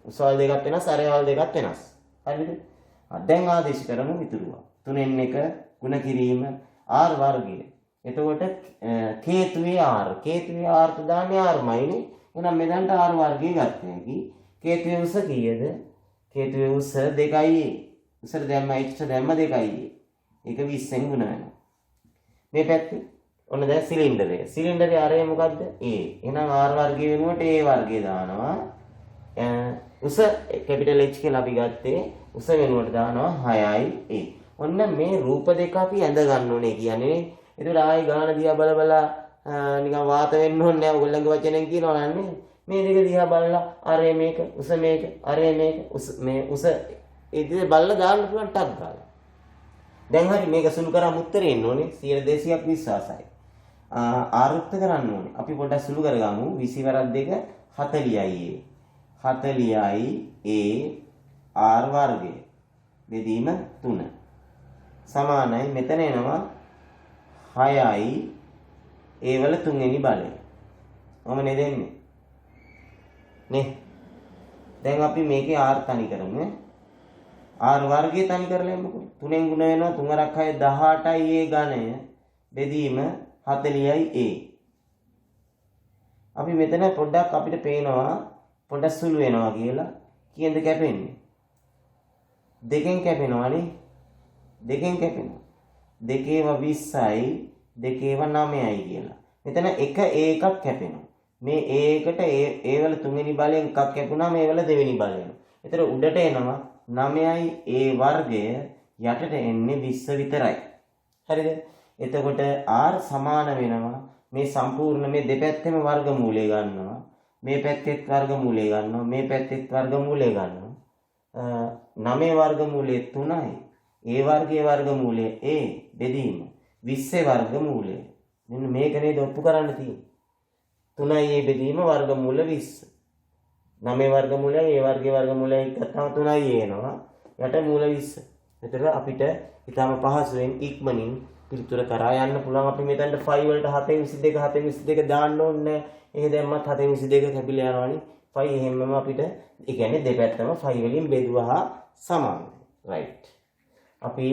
උසවල් දෙකක් වෙනස් අරවල් දෙකක් වෙනස්. හරිද? දැන් ආදේශ කරමු ඉතුරුවා. 3න් 1 ගුණ කිරීම r වර්ගය. එතකොට කේතුවේ r. කේතුවේ r ට දාන්නේ r මයිනේ. එහෙනම් මෙතනට r වර්ගය ගත්ත හැකි. කේතුවේ උස කීයද? කේතුවේ උස 2යි. උසට දැම්ම h ට දැම්ම 2යි. ඒක 20න් ගුණ වෙනවා. මේ පැත්තේ ඔන්න දැන් සිලින්ඩරය. සිලින්ඩරේ අරය මොකද්ද? a. එහෙනම් r වර්ගය වෙනුවට a වර්ගය දානවා. උස කැපිටල් H කියලා අපි ගත්තේ උස වෙනුවට දානවා 6යි a. ඔන්න මේ රූප දෙක අපි ඇඳ ගන්න ඕනේ කියන්නේ. ඒතර ආයි ගාන දිහා බල නිකන් වාත වෙන්න ඕනේ නැහැ. ඔයගොල්ලන්ගේ වචනෙන් කියනවා නන්නේ. මේ දෙක දිහා බලලා අරේ මේක උස මේක අරේ මේක උස මේ උස ඒ දෙක බලලා දාන්න පුළුවන් ටක් ගාලා. දැන් හරි මේක සුළු කරාම උත්තරේ එන්න ඕනේ 200ක් විශ්වාසයි. ආරුක්ත කරන්න ඕනේ. අපි පොඩ්ඩක් සුළු කරගමු. 20 වරක් 2 40යි a. 40යි a r වර්ගය බෙදීම 3 සමානයි මෙතන එනවා 6යි a වල 3 වෙනි බලය. මම නේ දෙන්නේ. නේ. දැන් අපි මේකේ r තනි කරමු. r වර්ගය තනි කරලා එමුකෝ. 3න් ගුණ වෙනවා 3 රක් 6 18යි a ඝනය බෙදීම 40යි a. අපි මෙතන පොඩ්ඩක් අපිට පේනවා පොඩ්ඩක් සුළු වෙනවා කියලා. කීයද කැපෙන්නේ? 2න් කැපෙනවානේ. 2න් කැපෙනවා. 2 20යි 2 9යි කියලා. මෙතන එක a එකක් කැපෙනවා. මේ a එකට a වල 3 වෙනි බලයෙන් එකක් කැපුණා මේ වල 2 වෙනි බලයෙන්. ඒතර උඩට එනවා 9යි a වර්ගය යටට එන්නේ 20 විතරයි. හරිද? එතකොට r සමාන වෙනවා මේ සම්පූර්ණ මේ දෙපැත්තෙම වර්ගමූලය ගන්නවා. මේ පැත්තෙත් වර්ගමූලය ගන්නවා. මේ පැත්තෙත් වර්ගමූලය ගන්නවා. 9 වර්ගමූලය 3යි. a වර්ගයේ වර්ගමූලය a බෙදීම 20 වර්ගමූලය. මෙන්න මේක නේද ඔප්පු කරන්න තියෙන්නේ. 3යි a බෙදීම වර්ගමූල 20. 9 වර්ගමූලයයි a වර්ගයේ වර්ගමූලයයි ගත්තම 3යි එනවා. යට මූල 20. එතකොට අපිට ඊටම පහසුවෙන් ඉක්මනින් පිළිතුර කරා යන්න පුළුවන්. අපි මෙතනට 5 වලට 722 දාන්න ඕනේ. ඒක දැම්මත් 722 කැපිලා යනවානේ. 5 එහෙමම අපිට ඒ කියන්නේ දෙපැත්තම 5 වලින් බෙදුවා සමානයි. රයිට්. අපි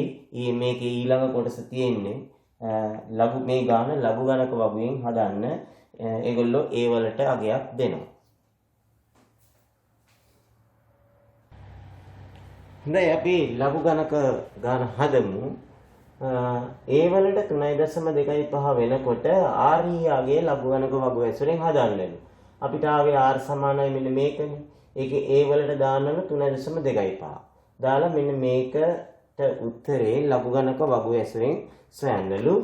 මේකේ ඊළඟ කොටස තියෙන්නේ ලඝු මේ ගාන ලඝු ගණක වගුවෙන් හදන්න. ඒගොල්ලෝ ඒ වලට අගයක් දෙනවා. හොඳයි අපි ලඝු ගණක ගාන හදමු. ඒ වලට 3.25 වෙනකොට r යාගේ ලඝු ගණක වගුව ඇසුරෙන් හදන්න. අපිට ආවේ r සමානයි මෙන්න මේකනේ. ඒකේ a වලට දාන්නම 3.25. දාලා මෙන්න මේකට උත්තරේ ලඝු ගණක වගුව ඇසුරෙන් සොයන්නලු.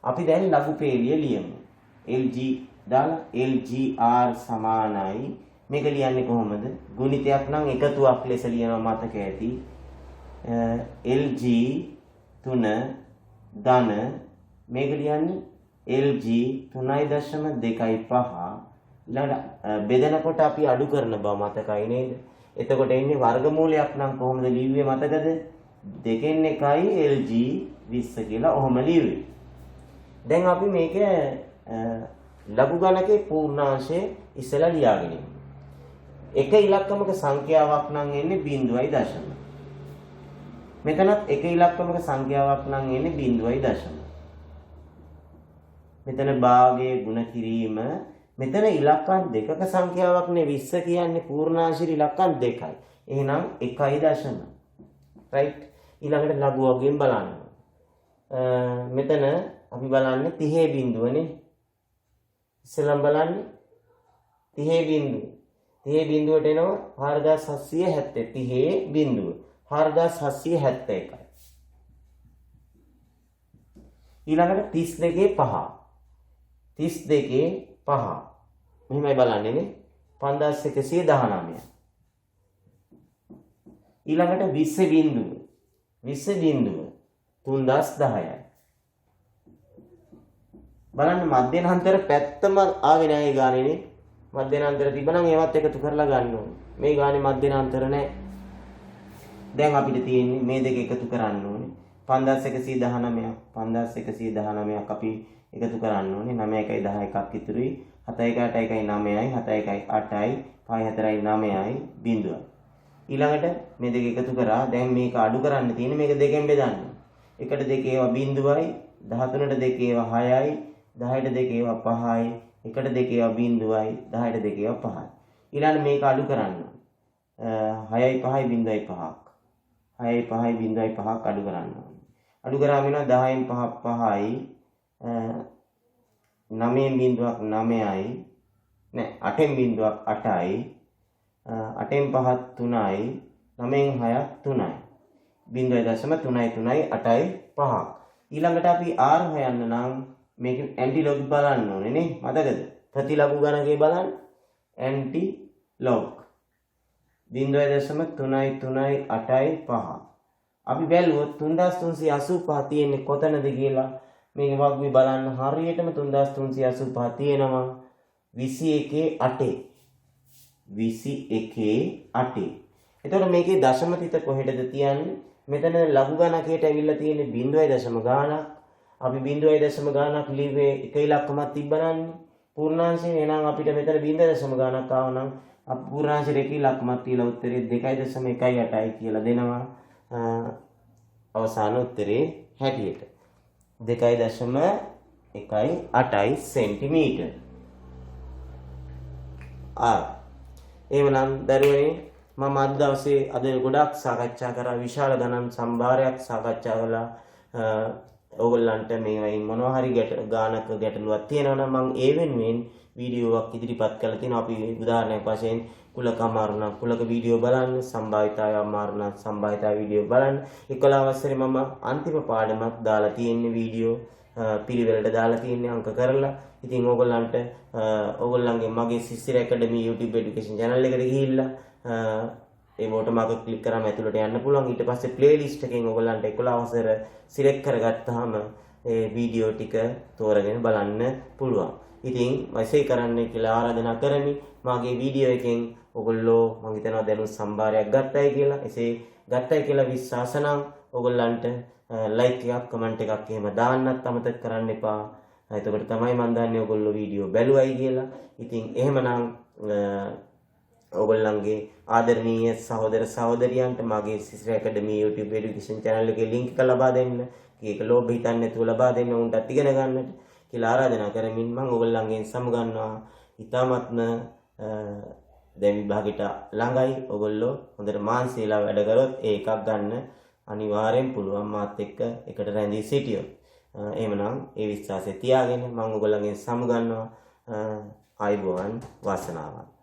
අපි දැන් ලඝු පේලිය ලියමු. lg දාලා lg r සමානයි මේක ලියන්නේ කොහොමද? ගුණිතයක් නම් එකතුවක් ලෙස ලියනවා මතක ඇති. LG 3 ධන මේක ලියන්නේ LG 3.25 ඊළඟ බෙදනකොට අපි අඩු කරන බව මතකයි නේද? එතකොට එන්නේ වර්ගමූලයක් නම් කොහොමද ලිව්වේ මතකද? 2න් 1යි LG 20 කියලා ඔහොම ලිව්වේ. දැන් අපි මේක ලඝු ගණකේ පූර්ණාංශය ඉස්සෙල්ලා ලියාගෙන ඉමු. එක ඉලක්කමක සංඛ්‍යාවක් නම් එන්නේ 0.0. මෙතනත් එක ඉලක්කමක සංඛ්‍යාවක් නම් එන්නේ 0.0. මෙතන භාගයේ ගුණ කිරීම මෙතන ඉලක්කම් දෙකක සංඛ්‍යාවක් නේ 20 කියන්නේ පූර්ණාංශ ඉලක්කම් දෙකයි. එහෙනම් 1.0. right ඊළඟට ලඝු වර්ගයෙන් බලන්න. මෙතන අපි බලන්නේ 30 බිඳුවනේ. ඉස්සෙල්ලම බලන්නේ 30 බිඳුව. 30 බිඳුවට එනවා 4770 30 බිඳුව 4771. ඊළඟට 32 5 32 5 මෙහෙමයි බලන්නේ නේ 5119. ඊළඟට 20 බිඳුව 20 බිඳුව 3010යි. බලන්න මධ්‍යනාන්තර පැත්තම ආවේ නැහැ ගානේ නේ. මධ්‍යනාන්තර තිබ්බනම් ඒවත් එකතු කරලා ගන්න ඕනේ. මේ ගානේ මධ්‍යනාන්තර නැහැ. දැන් අපිට තියෙන්නේ මේ දෙක එකතු කරන්න ඕනේ. 5119ක් 5119ක් අපි එකතු කරන්න ඕනේ. 9 1යි 10ක් ඉතුරුයි. 7 1 8 1යි 9යි 7 1යි 8යි 5 4යි 9යි බිඳුව. ඊළඟට මේ දෙක එකතු කරා. දැන් මේක අඩු කරන්න තියෙන්නේ මේක දෙකෙන් බෙදන්න. එකට දෙක ඒවා බිඳුවයි 13ට දෙක ඒවා 6යි 10ට දෙක ඒවා 5යි එකට දෙක ඒවා බිඳුවයි 10ට දෙක ඒවා 5යි. ඊළඟ මේක අඩු කරන්න. 6යි 5යි 0.5ක් 6යි 5යි 0.5ක් අඩු කරන්න ඕනේ. අඩු කරාම වෙනවා 10න් 5ක් 5යි 9න් බිඳුවක් 9යි නෑ 8න් බිඳුවක් 8යි 8න් 5ක් 3යි 9න් 6ක් 3යි 0.3යි 8යි 5ක්. ඊළඟට අපි r හොයන්න නම් මේක ඇන්ටි ලොග් බලන්න ඕනේ නේ මතකද? ප්‍රතිලඝු ගණකේ බලන්න ඇන්ටි ලොග් 0.3යි 3යි 8යි 5. අපි බැලුවොත් 3385 තියෙන්නේ කොතනද කියලා මේක වග්වි බලන්න හරියටම 3385 තියෙනවා 21 8 21 8. එතකොට මේකේ දශම තිත කොහෙටද තියන්නේ? මෙතන ලඝු ගණකයට ඇවිල්ලා තියෙන්නේ 0.0 ගාණක්. අපි 0.0 ගාණක් ලිව්වේ එක ඉලක්කමක් තිබ්බනන්නේ. පූර්ණාංශය එහෙනම් අපිට මෙතන 0.0 ගාණක් ආව නම් අපි පූර්ණාංශෙට එක ඉලක්කමක් තියලා උත්තරේ 2.18යි කියලා දෙනවා. අවසාන උත්තරේ හැටියට 2.18යි සෙන්ටිමීටර්. එහෙනම් දරුවනේ මම අද දවසේ අද ගොඩක් සාකච්ඡා කරා විශාල ගණන් සම්භාරයක් සාකච්ඡා කළා. ඕගොල්ලන්ට මේවයින් මොනවා හරි ගානක ගැටලුවක් තියෙනවා නම් මම ඒ වෙනුවෙන් වීඩියෝවක් ඉදිරිපත් කරලා තියෙනවා. අපි උදාහරණයක් වශයෙන් කුලක අමාරු නම් කුලක වීඩියෝ බලන්න, සම්භාවිතාව අමාරු නම් සම්භාවිතාව වීඩියෝ බලන්න. 11 වසරේ මම අන්තිම පාඩමක් දාලා තියෙන්නේ වීඩියෝ පිළිවෙලට දාලා තියෙන්නේ අංක කරලා. ඉතින් ඕගොල්ලන්ට ඕගොල්ලන්ගේ මගේ සිසිර ඇකඩමි YouTube education channel එකට ගිහිල්ලා ඒ වෝටර්මාර්ක් ක්ලික් කරාම ඇතුළට යන්න පුළුවන්. ඊට පස්සේ ප්ලේලිස්ට් එකෙන් ඔයගොල්ලන්ට 11 වසර සිලෙක්ට් කරගත්තාම ඒ වීඩියෝ ටික තෝරගෙන බලන්න පුළුවන්. ඉතින් වයිසේ කරන්න කියලා ආරාධනා කරමි. මාගේ වීඩියෝ එකෙන් ඔයගොල්ලෝ මම හිතනවා දැනුත් සම්භාරයක් ගත්තයි කියලා. එසේ ගත්තයි කියලා විශ්වාස නම් ඔයගොල්ලන්ට ලයික් එකක් කමෙන්ට් එකක් එහෙම දාන්නත් අමතක කරන්න එපා. එතකොට තමයි මම දන්නේ ඔයගොල්ලෝ වීඩියෝ බැලුවයි කියලා. ඉතින් එහෙමනම් ඔයගොල්ලන්ගේ ආදරණීය සහෝදර සහෝදරියන්ට මගේ සිසිර ඇකඩමි YouTube education channel එකේ link එක ලබා දෙන්න. ඒක ලෝභ හිතන්නේ නැතුව ලබා දෙන්න උන්ටත් ඉගෙන ගන්නට කියලා ආරාධනා කරමින් මම ඔයගොල්ලන්ගෙන් සමුගන්නවා. ඊටමත්ම දැන් විභාගෙට ළඟයි. ඔයගොල්ලෝ හොඳට මාන්සි වෙලා වැඩ කරොත් ඒ එකක් ගන්න අනිවාර්යෙන් පුළුවන් මාත් එක්ක එකට රැඳී සිටියොත්. එහෙමනම් ඒ විශ්වාසය තියාගෙන මම ඔයගොල්ලන්ගෙන් සමුගන්නවා. ආයුබෝවන් වාසනාවක්.